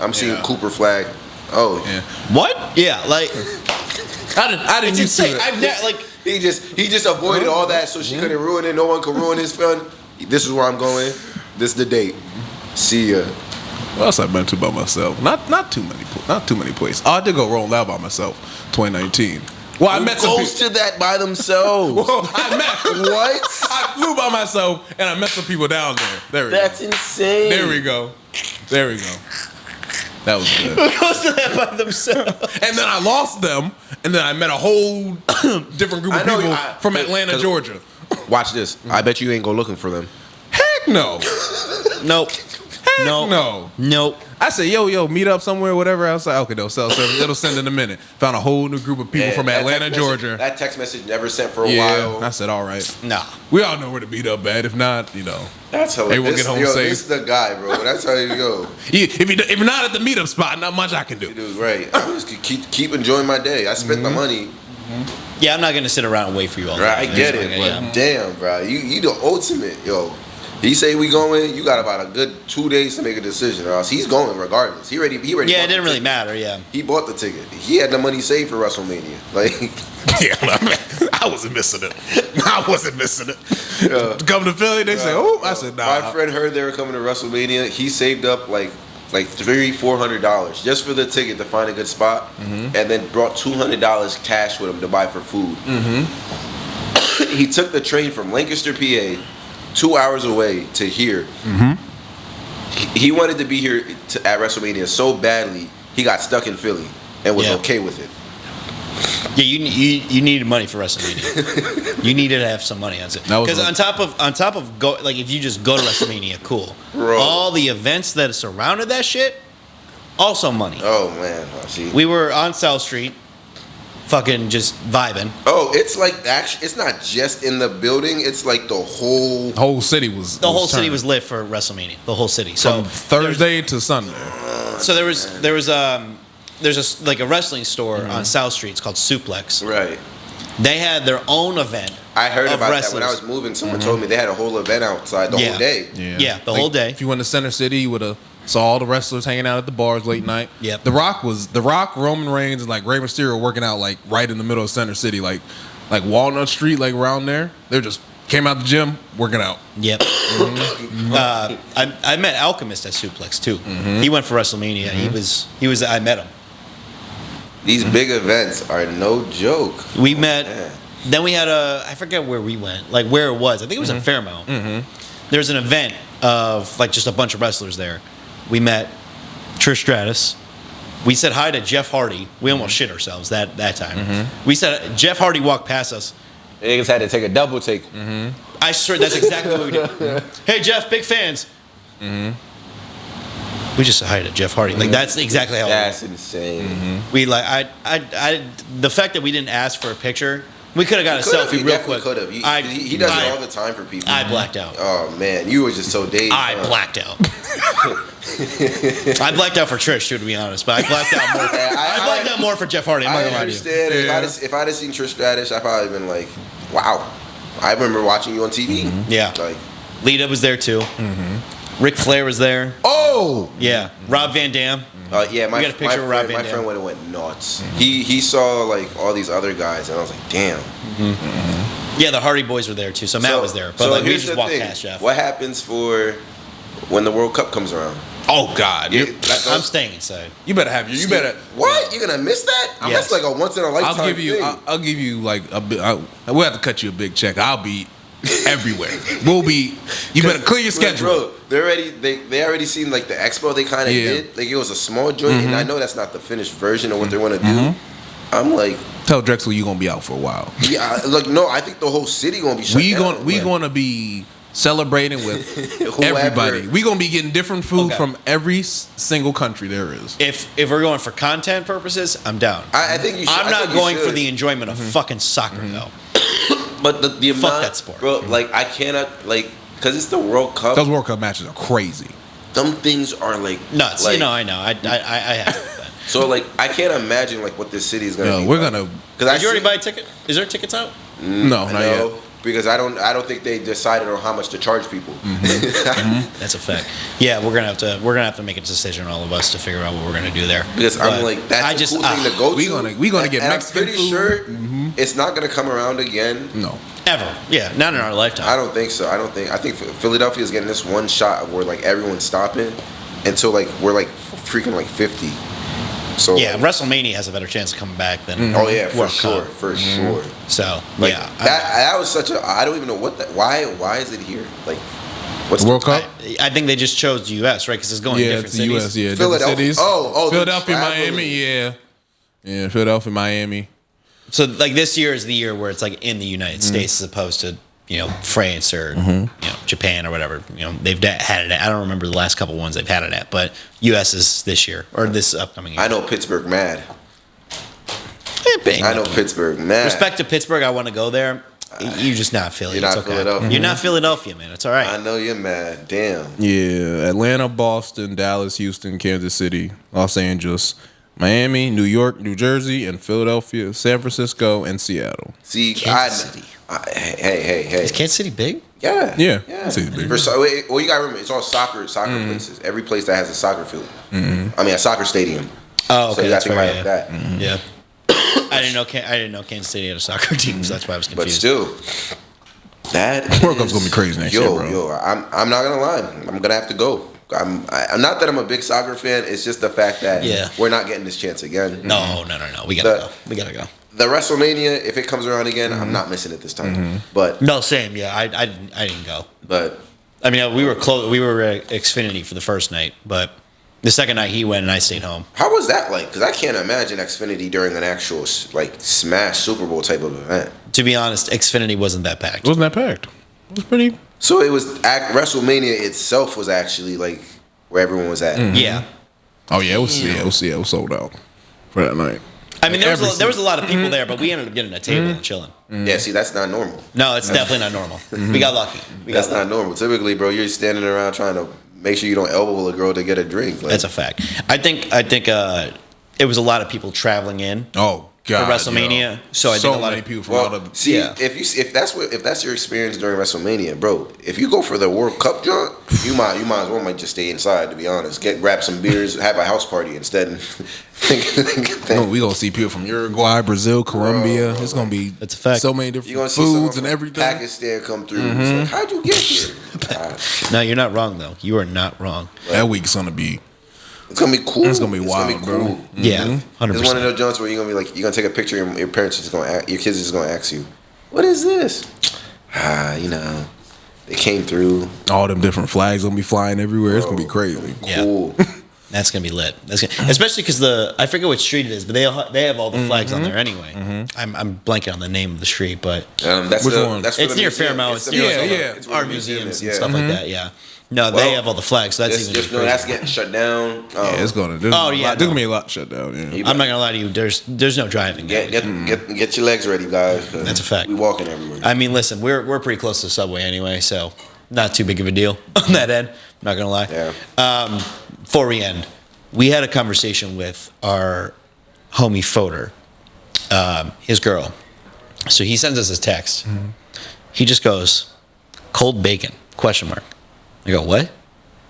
I'm seeing Cooper Flag. Oh, yeah. What? Yeah, like I didn't used to it. I've never like he just avoided all that so she couldn't ruin it. No one could ruin his fun. This is where I'm going. This is the date. See ya. What else I've been to by myself? Not too many places. I did go rolling out by myself, 2019. Well, I met some people. To that by themselves. Well, I met what? I flew by myself and I met some people down there. That's insane. There we go. That was good. Who goes to that by themselves? And then I lost them, and then I met a whole different group of people from Atlanta, Georgia. Watch this. I bet you ain't go looking for them. Heck no. Nope. No. I said, yo, meet up somewhere, whatever. I was like, okay, they'll sell service. It'll send in a minute. Found a whole new group of people from Atlanta, Georgia. That text message never sent for a while. I said, all right. Nah. We all know where to meet up at. If not, that's hilarious. They will get home safe. This is the guy, bro. That's how you go. If you're not at the meetup spot, not much I can do. Dude, right. I'm just keep enjoying my day. I spent the money. Yeah, I'm not gonna sit around and wait for you all day. Right, I get it, but damn, bro, you the ultimate, yo. He say we going. You got about a good 2 days to make a decision, or else he's going regardless. He ready. Yeah, it didn't really matter. Yeah, he bought the ticket. He had the money saved for WrestleMania. Like, Yeah, I wasn't missing it. Come to Philly, they say, "Oh," I said, "Nah." My friend heard they were coming to WrestleMania. He saved up like $300-400 just for the ticket to find a good spot, and then brought $200 cash with him to buy for food. He took the train from Lancaster, PA, 2 hours away to here. He wanted to be here at WrestleMania so badly, he got stuck in Philly and was okay with it. Yeah, you needed money for WrestleMania. You needed to have some money on it. Because on top of go, like if you just go to WrestleMania, cool. Bro. All the events that surrounded that shit, also money. Oh man, see. We were on South Street, fucking just vibing. Oh, it's like actually, it's not just in the building. It's like the whole city was. The whole city was lit for WrestleMania. The whole city. So from Thursday to Sunday. So there's a wrestling store on South Street. It's called Suplex. Right. They had their own event. I heard about wrestlers. that when I was moving. Someone told me they had a whole event outside the whole day. Yeah, the whole day. If you went to Center City, you would have saw all the wrestlers hanging out at the bars late night. Yep. The Rock, Roman Reigns, and like Rey Mysterio working out like right in the middle of Center City, like Walnut Street, like around there. They just came out the gym working out. Yep. I met Alchemist at Suplex too. He went for WrestleMania. He was. I met him. These big events are no joke. We met. Then we had I forget where we went, like where it was. I think it was in Fairmount. There's an event of like just a bunch of wrestlers there. We met Trish Stratus. We said hi to Jeff Hardy. We almost shit ourselves that time. We said Jeff Hardy walked past us. Niggas had to take a double take. I swear that's exactly what we did. Hey Jeff, big fans. We just said hi to Jeff Hardy. Like that's exactly how. That's insane. We like I the fact that we didn't ask for a picture. We could have got a selfie real quick. Could have. He does it all the time for people. I blacked out. Oh man, you were just so dazed. I blacked out. I blacked out for Trish, too, to be honest. But I blacked out more. I blacked out more for Jeff Hardy. I'm not gonna lie to you. I understand. If I'd have seen Trish Stratus, I'd probably been like, "Wow." I remember watching you on TV. Yeah. Like Lita was there too. Ric Flair was there. Oh. Yeah. Rob Van Dam. Yeah, my got a picture of Rob Van my Dam. friend would have went nuts. He saw like all these other guys, and I was like, "Damn." Yeah, the Hardy Boys were there too. So Matt was there, but like we here's just the walked thing. past Jeff. What happens for when the World Cup comes around? Oh God. I'm staying inside. You better have you better. What? You're gonna miss that? Yes. That's like a once in a lifetime. I'll give you like a bit. We'll have to cut you a big check. I'll be everywhere. We'll be. You better clear your schedule. Bro, they already seen like the expo they kind of did. Like it was a small joint, and I know that's not the finished version of what they want to do. I'm like, tell Drexel you gonna be out for a while. Yeah, look, no, I think the whole city gonna be shut down. We gonna be celebrating with everybody. We gonna be getting different food from every single country there is. If we're going for content purposes, I'm down. I think you should. I'm not going for the enjoyment of fucking soccer though. But the fuck amount, that sport, bro. Like I cannot like because it's the World Cup. Those World Cup matches are crazy. Them things are like nuts. Like, I know. I have that. So like I can't imagine like what this city is gonna be. We're like. gonna. Did you already buy a ticket? Is there tickets out? No, not yet. Because I don't think they decided on how much to charge people. That's a fact. Yeah, we're gonna have to make a decision, all of us, to figure out what we're gonna do there. Because I'm like, that's a cool thing to go to. We gonna get Mexican food. I'm pretty sure it's not gonna come around again. No, ever. Yeah, not in our lifetime. I don't think so. I think Philadelphia is getting this one shot where like everyone's stopping until like we're like freaking like 50. So yeah, WrestleMania has a better chance of coming back than oh yeah, for World sure, Cup. for sure. So like, yeah, that was such a I don't even know what that why is it here like what's the World Cup? I think they just chose U.S. right because it's going to different cities. U.S. Yeah, Philadelphia. Cities. Oh, Philadelphia, Miami. Yeah, Philadelphia, Miami. So like this year is the year where it's like in the United States as opposed to France or Japan or whatever. They've had it at. I don't remember the last couple ones they've had it at, but U.S. is this year or this upcoming year. I know Pittsburgh mad. Bang. I know Pittsburgh mad. Respect to Pittsburgh, I want to go there. You're just not Philly. You're not it's okay. Philadelphia. You're not Philadelphia, man. It's all right. I know you're mad. Damn. Yeah, Atlanta, Boston, Dallas, Houston, Kansas City, Los Angeles, Miami, New York, New Jersey, and Philadelphia, San Francisco, and Seattle. See, Kansas City. Hey. Is Kansas City big? Yeah. Yeah. City's big. Well, you gotta remember, it's all soccer places. Every place that has a soccer field. I mean, a soccer stadium. Oh, okay. So you That's gotta fair. think about that. Yeah. I didn't know Kansas City had a soccer team, so that's why I was But confused. still, that World Cup's gonna be crazy next year, bro. I'm not gonna lie. I'm gonna have to go. I'm not that I'm a big soccer fan. It's just the fact that we're not getting this chance again. No. We gotta go. The WrestleMania, if it comes around again, I'm not missing it this time. But No, same. Yeah, I didn't go. but I mean, we were close. We were at Xfinity for the first night, but the second night he went and I stayed home. how was that like? Because I can't imagine Xfinity during an actual like Smash Super Bowl type of event. To be honest, Xfinity wasn't that packed. Wasn't that packed? It was pretty. So it was WrestleMania itself was actually like where everyone was at. Yeah. Oh yeah, it was sold out for that night. I mean, there was a lot of people there, but we ended up getting a table and chilling. Yeah, see, that's not normal. No, it's definitely not normal. We got lucky. That's not normal. Typically, bro, you're standing around trying to make sure you don't elbow a girl to get a drink. Like, That's a fact. I think it was a lot of people traveling in. Oh God, For WrestleMania, yo. so I think a lot many of- people from all well, the see, Yeah. if that's your experience during WrestleMania, bro, if you go for the World Cup joint, you might as well just stay inside. To be honest, grab some beers, have a house party instead. we gonna see people from Uruguay, Brazil, Colombia. It's gonna be That's a fact. so many You're different gonna see someone foods and from everything. Pakistan come through. It's like, how'd you get here? God, No, you're not wrong though. You are not wrong. That week's gonna be. it's gonna be cool. It's gonna be wild, bro. Yeah, 100%. It's one of those joints where you're gonna be like, you're gonna take a picture, and your parents are just gonna, your kids are just gonna ask you, "What is this?" They came through. All them different flags gonna be flying everywhere. It's gonna be crazy. Yeah. Cool. That's gonna be lit. Especially because I forget which street it is, but they have all the flags on there anyway. I'm blanking on the name of the street, but That's Which the, one? That's for it's the near museum. Fairmount. It's the It's near museum. yeah. It's where art the museum museums is, and yeah. stuff like that. Yeah. No, Well, they have all the flags, so that's Just even know crazier. that's getting shut down. Yeah, it's gonna. There's Oh, yeah, there's gonna be a lot shut down. Yeah. I'm not gonna lie to you. There's no driving. Get your legs ready, guys. 'cause That's a fact. We walking everywhere. I mean, listen, we're pretty close to the subway anyway, so not too big of a deal on that end. I'm not gonna lie. Yeah. Before we end, we had a conversation with our homie Foder, his girl. So he sends us a text. He just goes, "Cold bacon?" ? I go, "What?"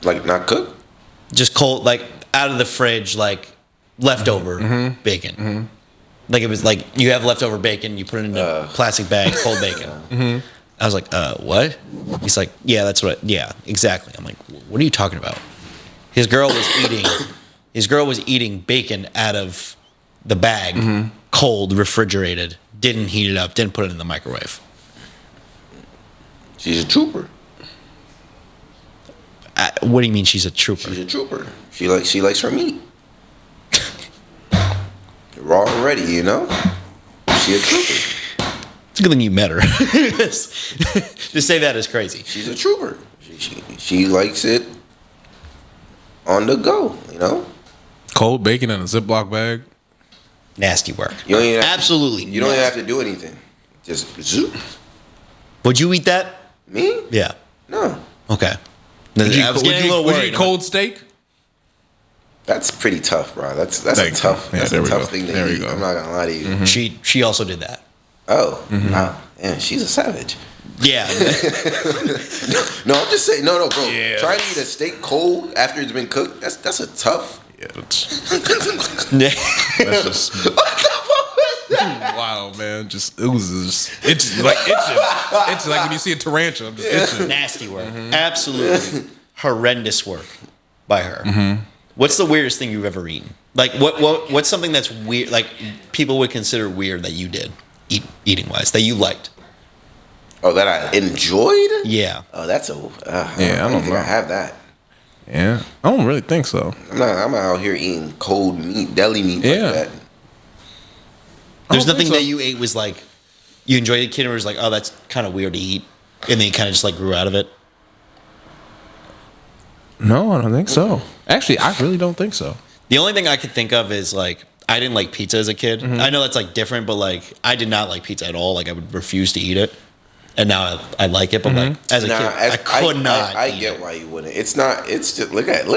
Like not cooked. Just cold, like out of the fridge, like leftover bacon. Like it was like you have leftover bacon, you put it in a plastic bag, cold bacon. I was like, what? He's like, yeah, that's what. Yeah, exactly. I'm like, what are you talking about? His girl was eating bacon out of the bag, cold, refrigerated. Didn't heat it up. Didn't put it in the microwave. She's a trooper. What do you mean she's a trooper? She's a trooper. She likes her meat. Raw and ready, you know? She a trooper. It's a good thing you met her. To say that is crazy. She's a trooper. She likes it on the go, you know? Cold bacon in a Ziploc bag. Nasty work. You don't even have Absolutely. You don't even have nasty. to do anything. Just zoop. Would you eat that? Me? Yeah. No. Okay. I was getting a little Would you worried. eat cold steak? That's pretty tough, bro. That's a Thank you. tough. Yeah, That's there a we tough go. thing to There we eat. go. I'm not gonna lie to you. She also did that. Oh, wow. Yeah, she's a savage. Yeah. No, I'm just saying. No, bro. Yeah. Trying to eat a steak cold after it's been cooked. That's a tough. Yeah, that's just wow, man. Just oozes. It's like itching. It's like when you see a tarantula. I'm just itching. Nasty work. Absolutely horrendous work by her. What's the weirdest thing you've ever eaten? Like what's something that's weird, like people would consider weird that you did eating wise, that you liked? Oh, that I enjoyed? Yeah. Oh, that's a. Yeah, I don't think know. I have that. Yeah, I don't really think so. I'm out here eating cold meat, deli meat Yeah. like that. There's don't nothing think so. that you ate was like you enjoyed it, kid, or was like, oh, that's kind of weird to eat, and then you kind of just like grew out of it. No, I don't think so. Actually, I really don't think so. The only thing I could think of is like I didn't like pizza as a kid. I know that's like different, but like I did not like pizza at all. Like I would refuse to eat it, and now I like it. But like as a kid, I could not. I eat get it. why you wouldn't. It's not. It's just look at it.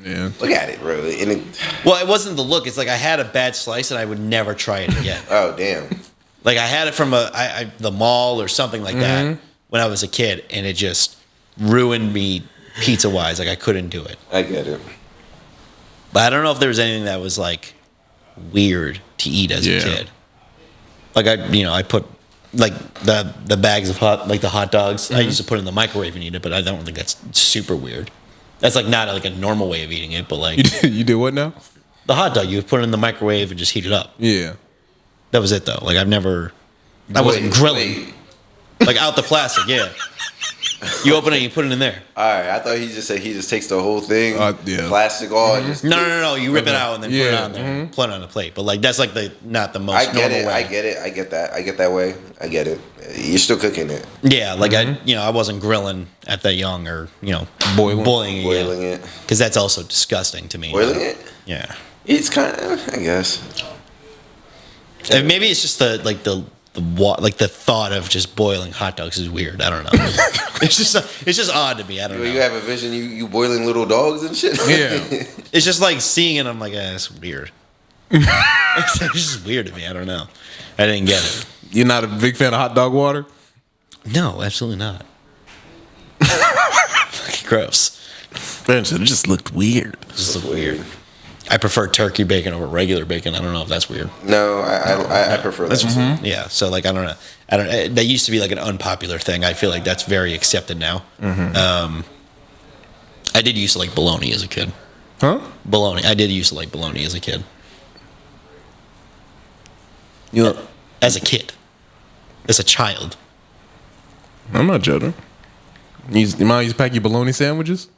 Yeah. Look at it, bro. And Well, it wasn't the look. It's like I had a bad slice and I would never try it again. oh damn. Like I had it from the mall or something like that when I was a kid, and it just ruined me pizza wise. Like I couldn't do it. I get it. But I don't know if there was anything that was like weird to eat as a kid. Like I put like the bags of the hot dogs. I used to put in the microwave and eat it, but I don't think that's super weird. That's like not like a normal way of eating it, but like You do what now? the hot dog, you would put it in the microwave and just heat it up. Yeah. That was it though. Like I wasn't grilling. Like out the plastic, yeah. You open it and you put it in there. All right, I thought he just said he just takes the whole thing, Yeah. plastic all. And just No. You rip it out and then put it Yeah. on there, put it on the plate. But like that's like not the most. I get normal it. way. I get it. I get that. I get that way. I get it. You're still cooking it, Yeah, like I wasn't grilling at that young or boiling it, because that's also disgusting to me. boiling it. Yeah, It's kind of, I guess. and maybe it's just the thought of just boiling hot dogs is weird. I don't know. it's just odd to me. I don't know. You have a vision. You boiling little dogs and shit. Yeah. It's just like seeing it. I'm like, that's weird. It's just weird to me. I don't know. I didn't get it. You're not a big fan of hot dog water? No, absolutely not. Fucking gross. Man, it just looked weird. Just look weird. I prefer turkey bacon over regular bacon. I don't know if that's weird. No, I prefer that. Yeah, so like I don't know. That used to be like an unpopular thing. I feel like that's very accepted now. I did used to like bologna as a kid. Huh? Bologna. I did used to like bologna as a kid. As a kid. As a child. I'm not judging. You mind you pack your bologna sandwiches?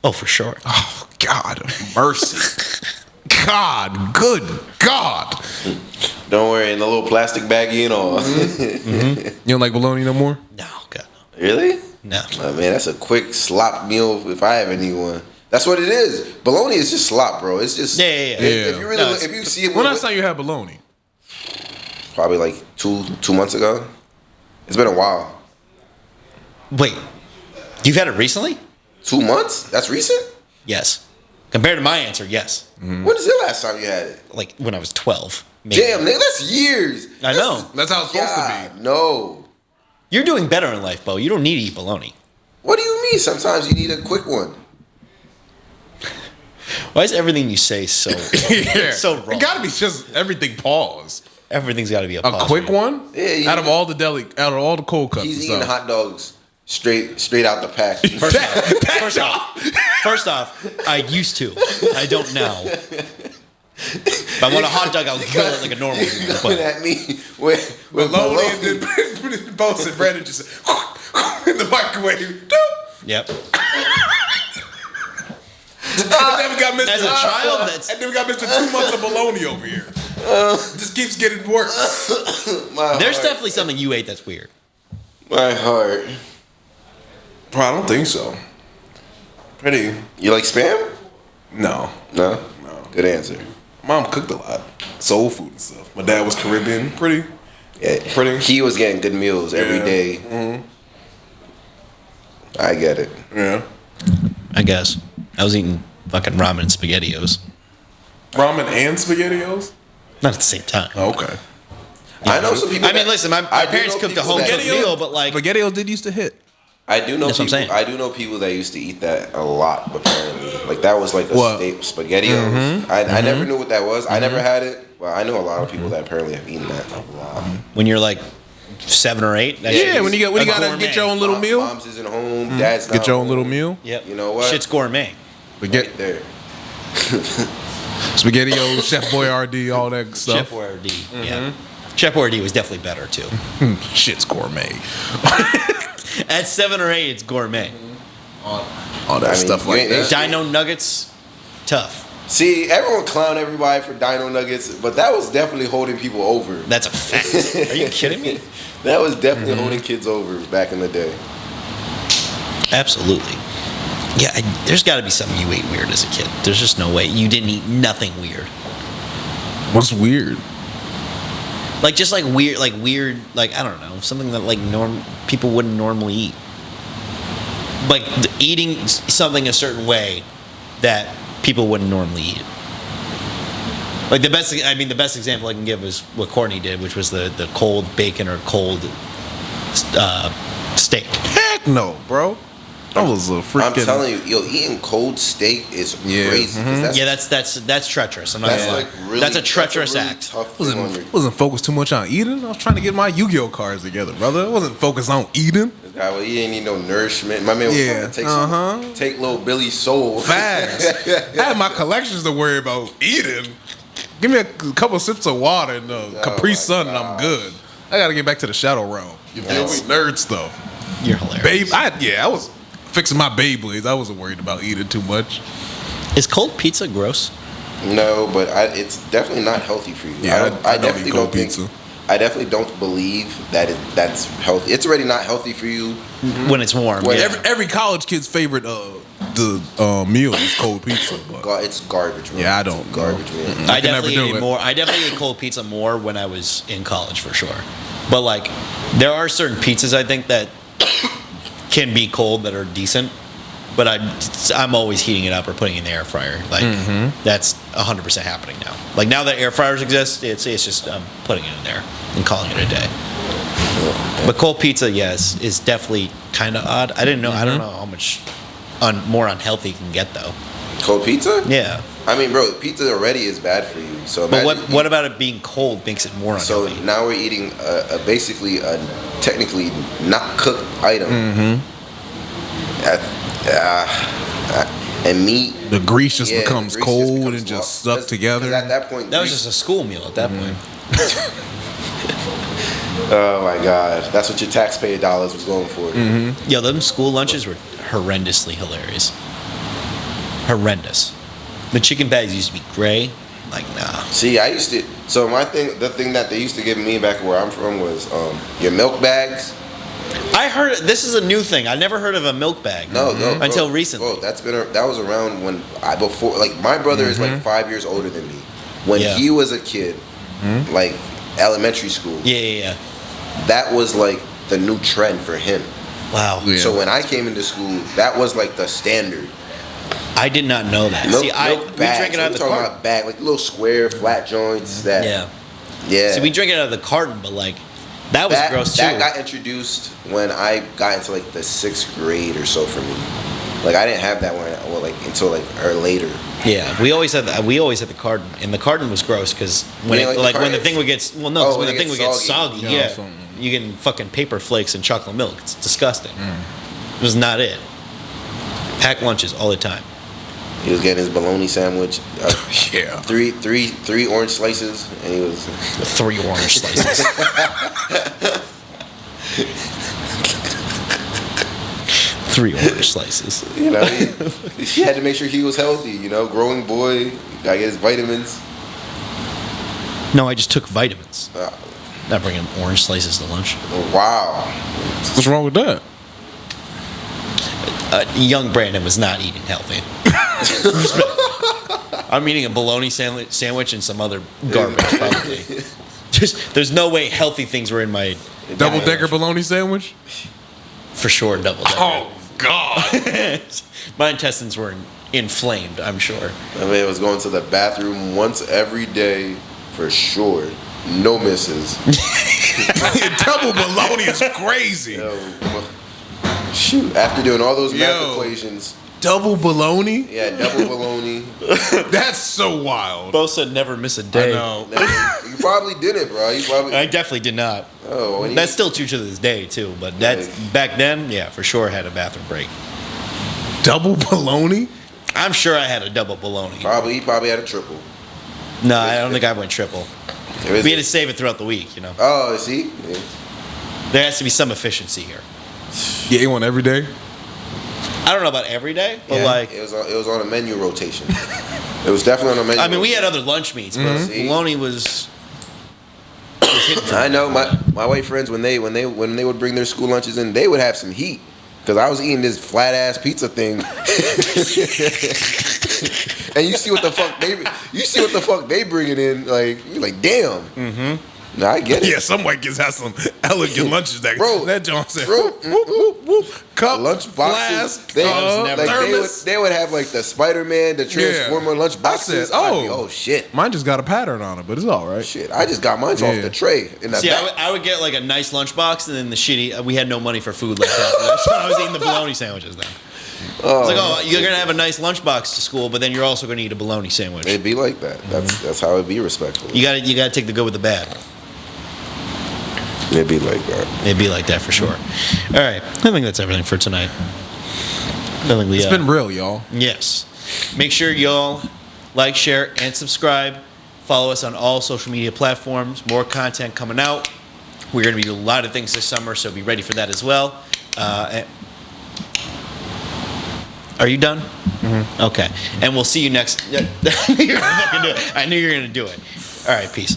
Oh, for sure. Oh, God. Mercy. God. Good God. Don't worry, in the little plastic baggie and all. You don't like bologna no more? No, God, no. Really? No. Oh, man, that's a quick slop meal if I ever need one. That's what it is. Bologna is just slop, bro. It's just Yeah. If you really, No, if you see it, When last time you had bologna? probably like two months ago. It's been a while. Wait, you've had it recently? 2 months? That's recent. Yes. Compared to my answer, yes. When is the last time you had it? Like when I was 12. Maybe. Damn, nigga, that's years. I know. That's how it's supposed to be. No. You're doing better in life, Bo. You don't need to eat bologna. What do you mean? Sometimes you need a quick one. Why is everything you say so Yeah. so wrong? It gotta be just everything pause. Everything's got to be a A pause quick for you. one? Yeah, out of all the cold cuts. He's and eating stuff. hot dogs straight out the pack. First off, I used to. I don't now. If I want a hot dog, I'll grill it like a normal human. Looking at me with Bologna and then both and Brandon just in the microwave. Yep. And then we got Mr. As a child, that's And then we got Mr. 2 months of bologna over here. Just keeps getting worse. there's definitely something you ate that's weird. My heart. Bro, I don't think so. Pretty. You like Spam? No. No. Good answer. Mom cooked a lot. Soul food and stuff. My dad was Caribbean. Pretty. Yeah, Pretty. He was getting good meals every Yeah. day. Mm-hmm. I get it. Yeah. I guess. I was eating fucking ramen and SpaghettiOs. Ramen and SpaghettiOs? Not at the same time. Oh, okay. I know some people. I mean, listen, my I do parents know cooked a people home that- cooked meal, but like, SpaghettiOs did used to hit. I do know That's what I'm people. saying. I do know people that used to eat that a lot. Apparently, like that was like a What? SpaghettiOs. I never knew what that was. I never had it. Well, I know a lot of people that apparently have eaten that a lot. when you're like 7 or 8. That shit Yeah, is when you a gotta gourmet. get your own little meal. Mom's isn't home. Dad's not Get your own home. little meal. Yep. You know what? Shit's gourmet. Spaghetti, Right there. SpaghettiOs, Chef Boyardee, all that stuff. Chef Boyardee. Yeah. Chef Boyardee was definitely better too. Shit's gourmet. At 7 or 8, it's gourmet. All that I mean, stuff you like ain't- that. Dino Nuggets, tough. See, everyone clown everybody for Dino Nuggets, but that was definitely holding people over. That's a fact. Are you kidding me? That was definitely holding kids over back in the day. Absolutely. Yeah, there's got to be something you ate weird as a kid. There's just no way you didn't eat nothing weird. What's weird? Like just like weird, like I don't know, something that like people wouldn't normally eat. Like eating something a certain way that people wouldn't normally eat. Like the best example I can give is what Courtney did, which was the cold bacon or cold steak. Heck no, bro. That was a freaking. I'm telling you, eating cold steak is crazy. That's treacherous. I'm not gonna lie. Really, that's a treacherous that's a really act. tough thing on your- Wasn't focused too much on eating. I was trying to get my Yu-Gi-Oh cards together, brother. I wasn't focused on eating. This guy, well, he ain't need no nourishment. My man was trying to take little Billy's soul. Fast. I had my collections to worry about. Eating. Give me a couple sips of water and Capri Sun, and I'm good. I gotta get back to the Shadow Realm. You feel me? Nerd stuff. You're hilarious. I was fixing my Beyblades. I wasn't worried about eating too much. Is cold pizza gross? No, but it's definitely not healthy for you. Yeah, I don't definitely eat cold don't think. pizza. I definitely don't believe that that's healthy. It's already not healthy for you. When it's warm. When- Yeah. Every college kid's favorite meal is cold pizza. But It's garbage, man. Yeah, I don't It's garbage, man. I can never definitely do ate it. more. I definitely ate cold pizza more when I was in college for sure. But like, there are certain pizzas I think that can be cold that are decent. But I'm always heating it up or putting it in the air fryer. Like that's 100% happening now. Like now that air fryers exist, it's just putting it in there and calling it a day. But cold pizza, yes, is definitely kind of odd. I didn't know. I don't know how much more unhealthy you can get though. Cold pizza? Yeah. I mean, bro, pizza already is bad for you. So, But imagine what about it being cold makes it more So unhealthy? now we're eating basically a technically not cooked item. And meat. the grease just Yeah, becomes the grease cold becomes and just raw. stuck together. 'Cause at that point, That was grease- just a school meal at that point. Oh my god, that's what your taxpayer dollars was going for. Yo, them school lunches were horrendously hilarious. Horrendous. The chicken patties used to be gray. Like, nah. See, I used to. So the thing that they used to give me back where I'm from was your milk bags. I heard this is a new thing. I never heard of a milk bag. No, until bro, recently. Bro, that was around when before. Like my brother is like 5 years older than me. When Yeah. he was a kid, like elementary school, Yeah. that was like the new trend for him. Wow. Yeah. So when I came into school, that was like the standard. I did not know that. Milk, See, milk we bags. drank it out of the talking carton. about bag, like little square flat joints. That yeah. See, we drank it out of the carton, but like that was gross too. That got introduced when I got into like the 6th grade or so for me. Like I didn't have that until later. Yeah, we always had the carton, and the carton was gross because when Yeah, it, like the when the carton- thing would get when the thing would get soggy. soggy, Yeah, yeah, something. you getting fucking paper flakes and chocolate milk. It's disgusting. It was not it. Pack lunches all the time. He was getting his bologna sandwich. Yeah. Three orange slices, and he was 3 orange slices. 3 orange slices. you know he had to make sure he was healthy. You know, growing boy, gotta get his vitamins. No, I just took vitamins. Uh, Not bringing orange slices to lunch. wow. What's wrong with that? Young Brandon was not eating healthy. I'm eating a bologna sandwich and some other garbage, probably. There's no way healthy things were in my Double decker bologna sandwich? for sure double decker. Oh God. My intestines were inflamed, I'm sure. I mean, was going to the bathroom once every day for sure. No misses. Double bologna is crazy. Yo, shoot, after doing all those math Yo. equations, Double bologna? yeah, double bologna. That's so wild. Both said never miss a I day. know. You probably did it, bro. You probably. I definitely did not. Oh, when That's still true to this day too, but that's back then, yeah, for sure had a bathroom break. Double bologna? I'm sure I had a double bologna. he probably had a triple. No, I don't think I went triple. There is We had to save it throughout the week, you know. Oh, see? Yeah. There has to be some efficiency here. You ate one every day? I don't know about every day, but Yeah, like, it was on a menu rotation. It was definitely on a menu. I mean, we had other lunch meats, but See? bologna was hitting. I know my white friends when they would bring their school lunches in, they would have some heat because I was eating this flat ass pizza thing, and you see what the fuck they bring it in, like you're like damn. Nah, I get it. Yeah, some white kids have some elegant lunches. Bro, that John said, bro, whoop, whoop, whoop, whoop. Cup, lunch boxes. flask, They thermos. would have like the Spider-Man, the Transformer lunch boxes. I said, I'd be, oh shit. Mine just got a pattern on it, but it's all right. Shit, I just got mine off the tray. In the See, back. I would get like a nice lunchbox, and then the shitty. We had no money for food like that, so I was eating the bologna sandwiches then. Oh, It's like, oh, you're gonna have a nice lunchbox to school, but then you're also gonna eat a bologna sandwich. It'd be like that. That's how it'd be respectful. You gotta take the good with the bad. It'd be like that. It'd be like that for sure. All right, I think that's everything for tonight. It's been real, y'all. Yes. Make sure y'all like, share, and subscribe. Follow us on all social media platforms. More content coming out. We're going to be doing a lot of things this summer, so be ready for that as well. Are you done? Mm-hmm. Okay. And we'll see you next. I knew you were going to do it. All right, peace.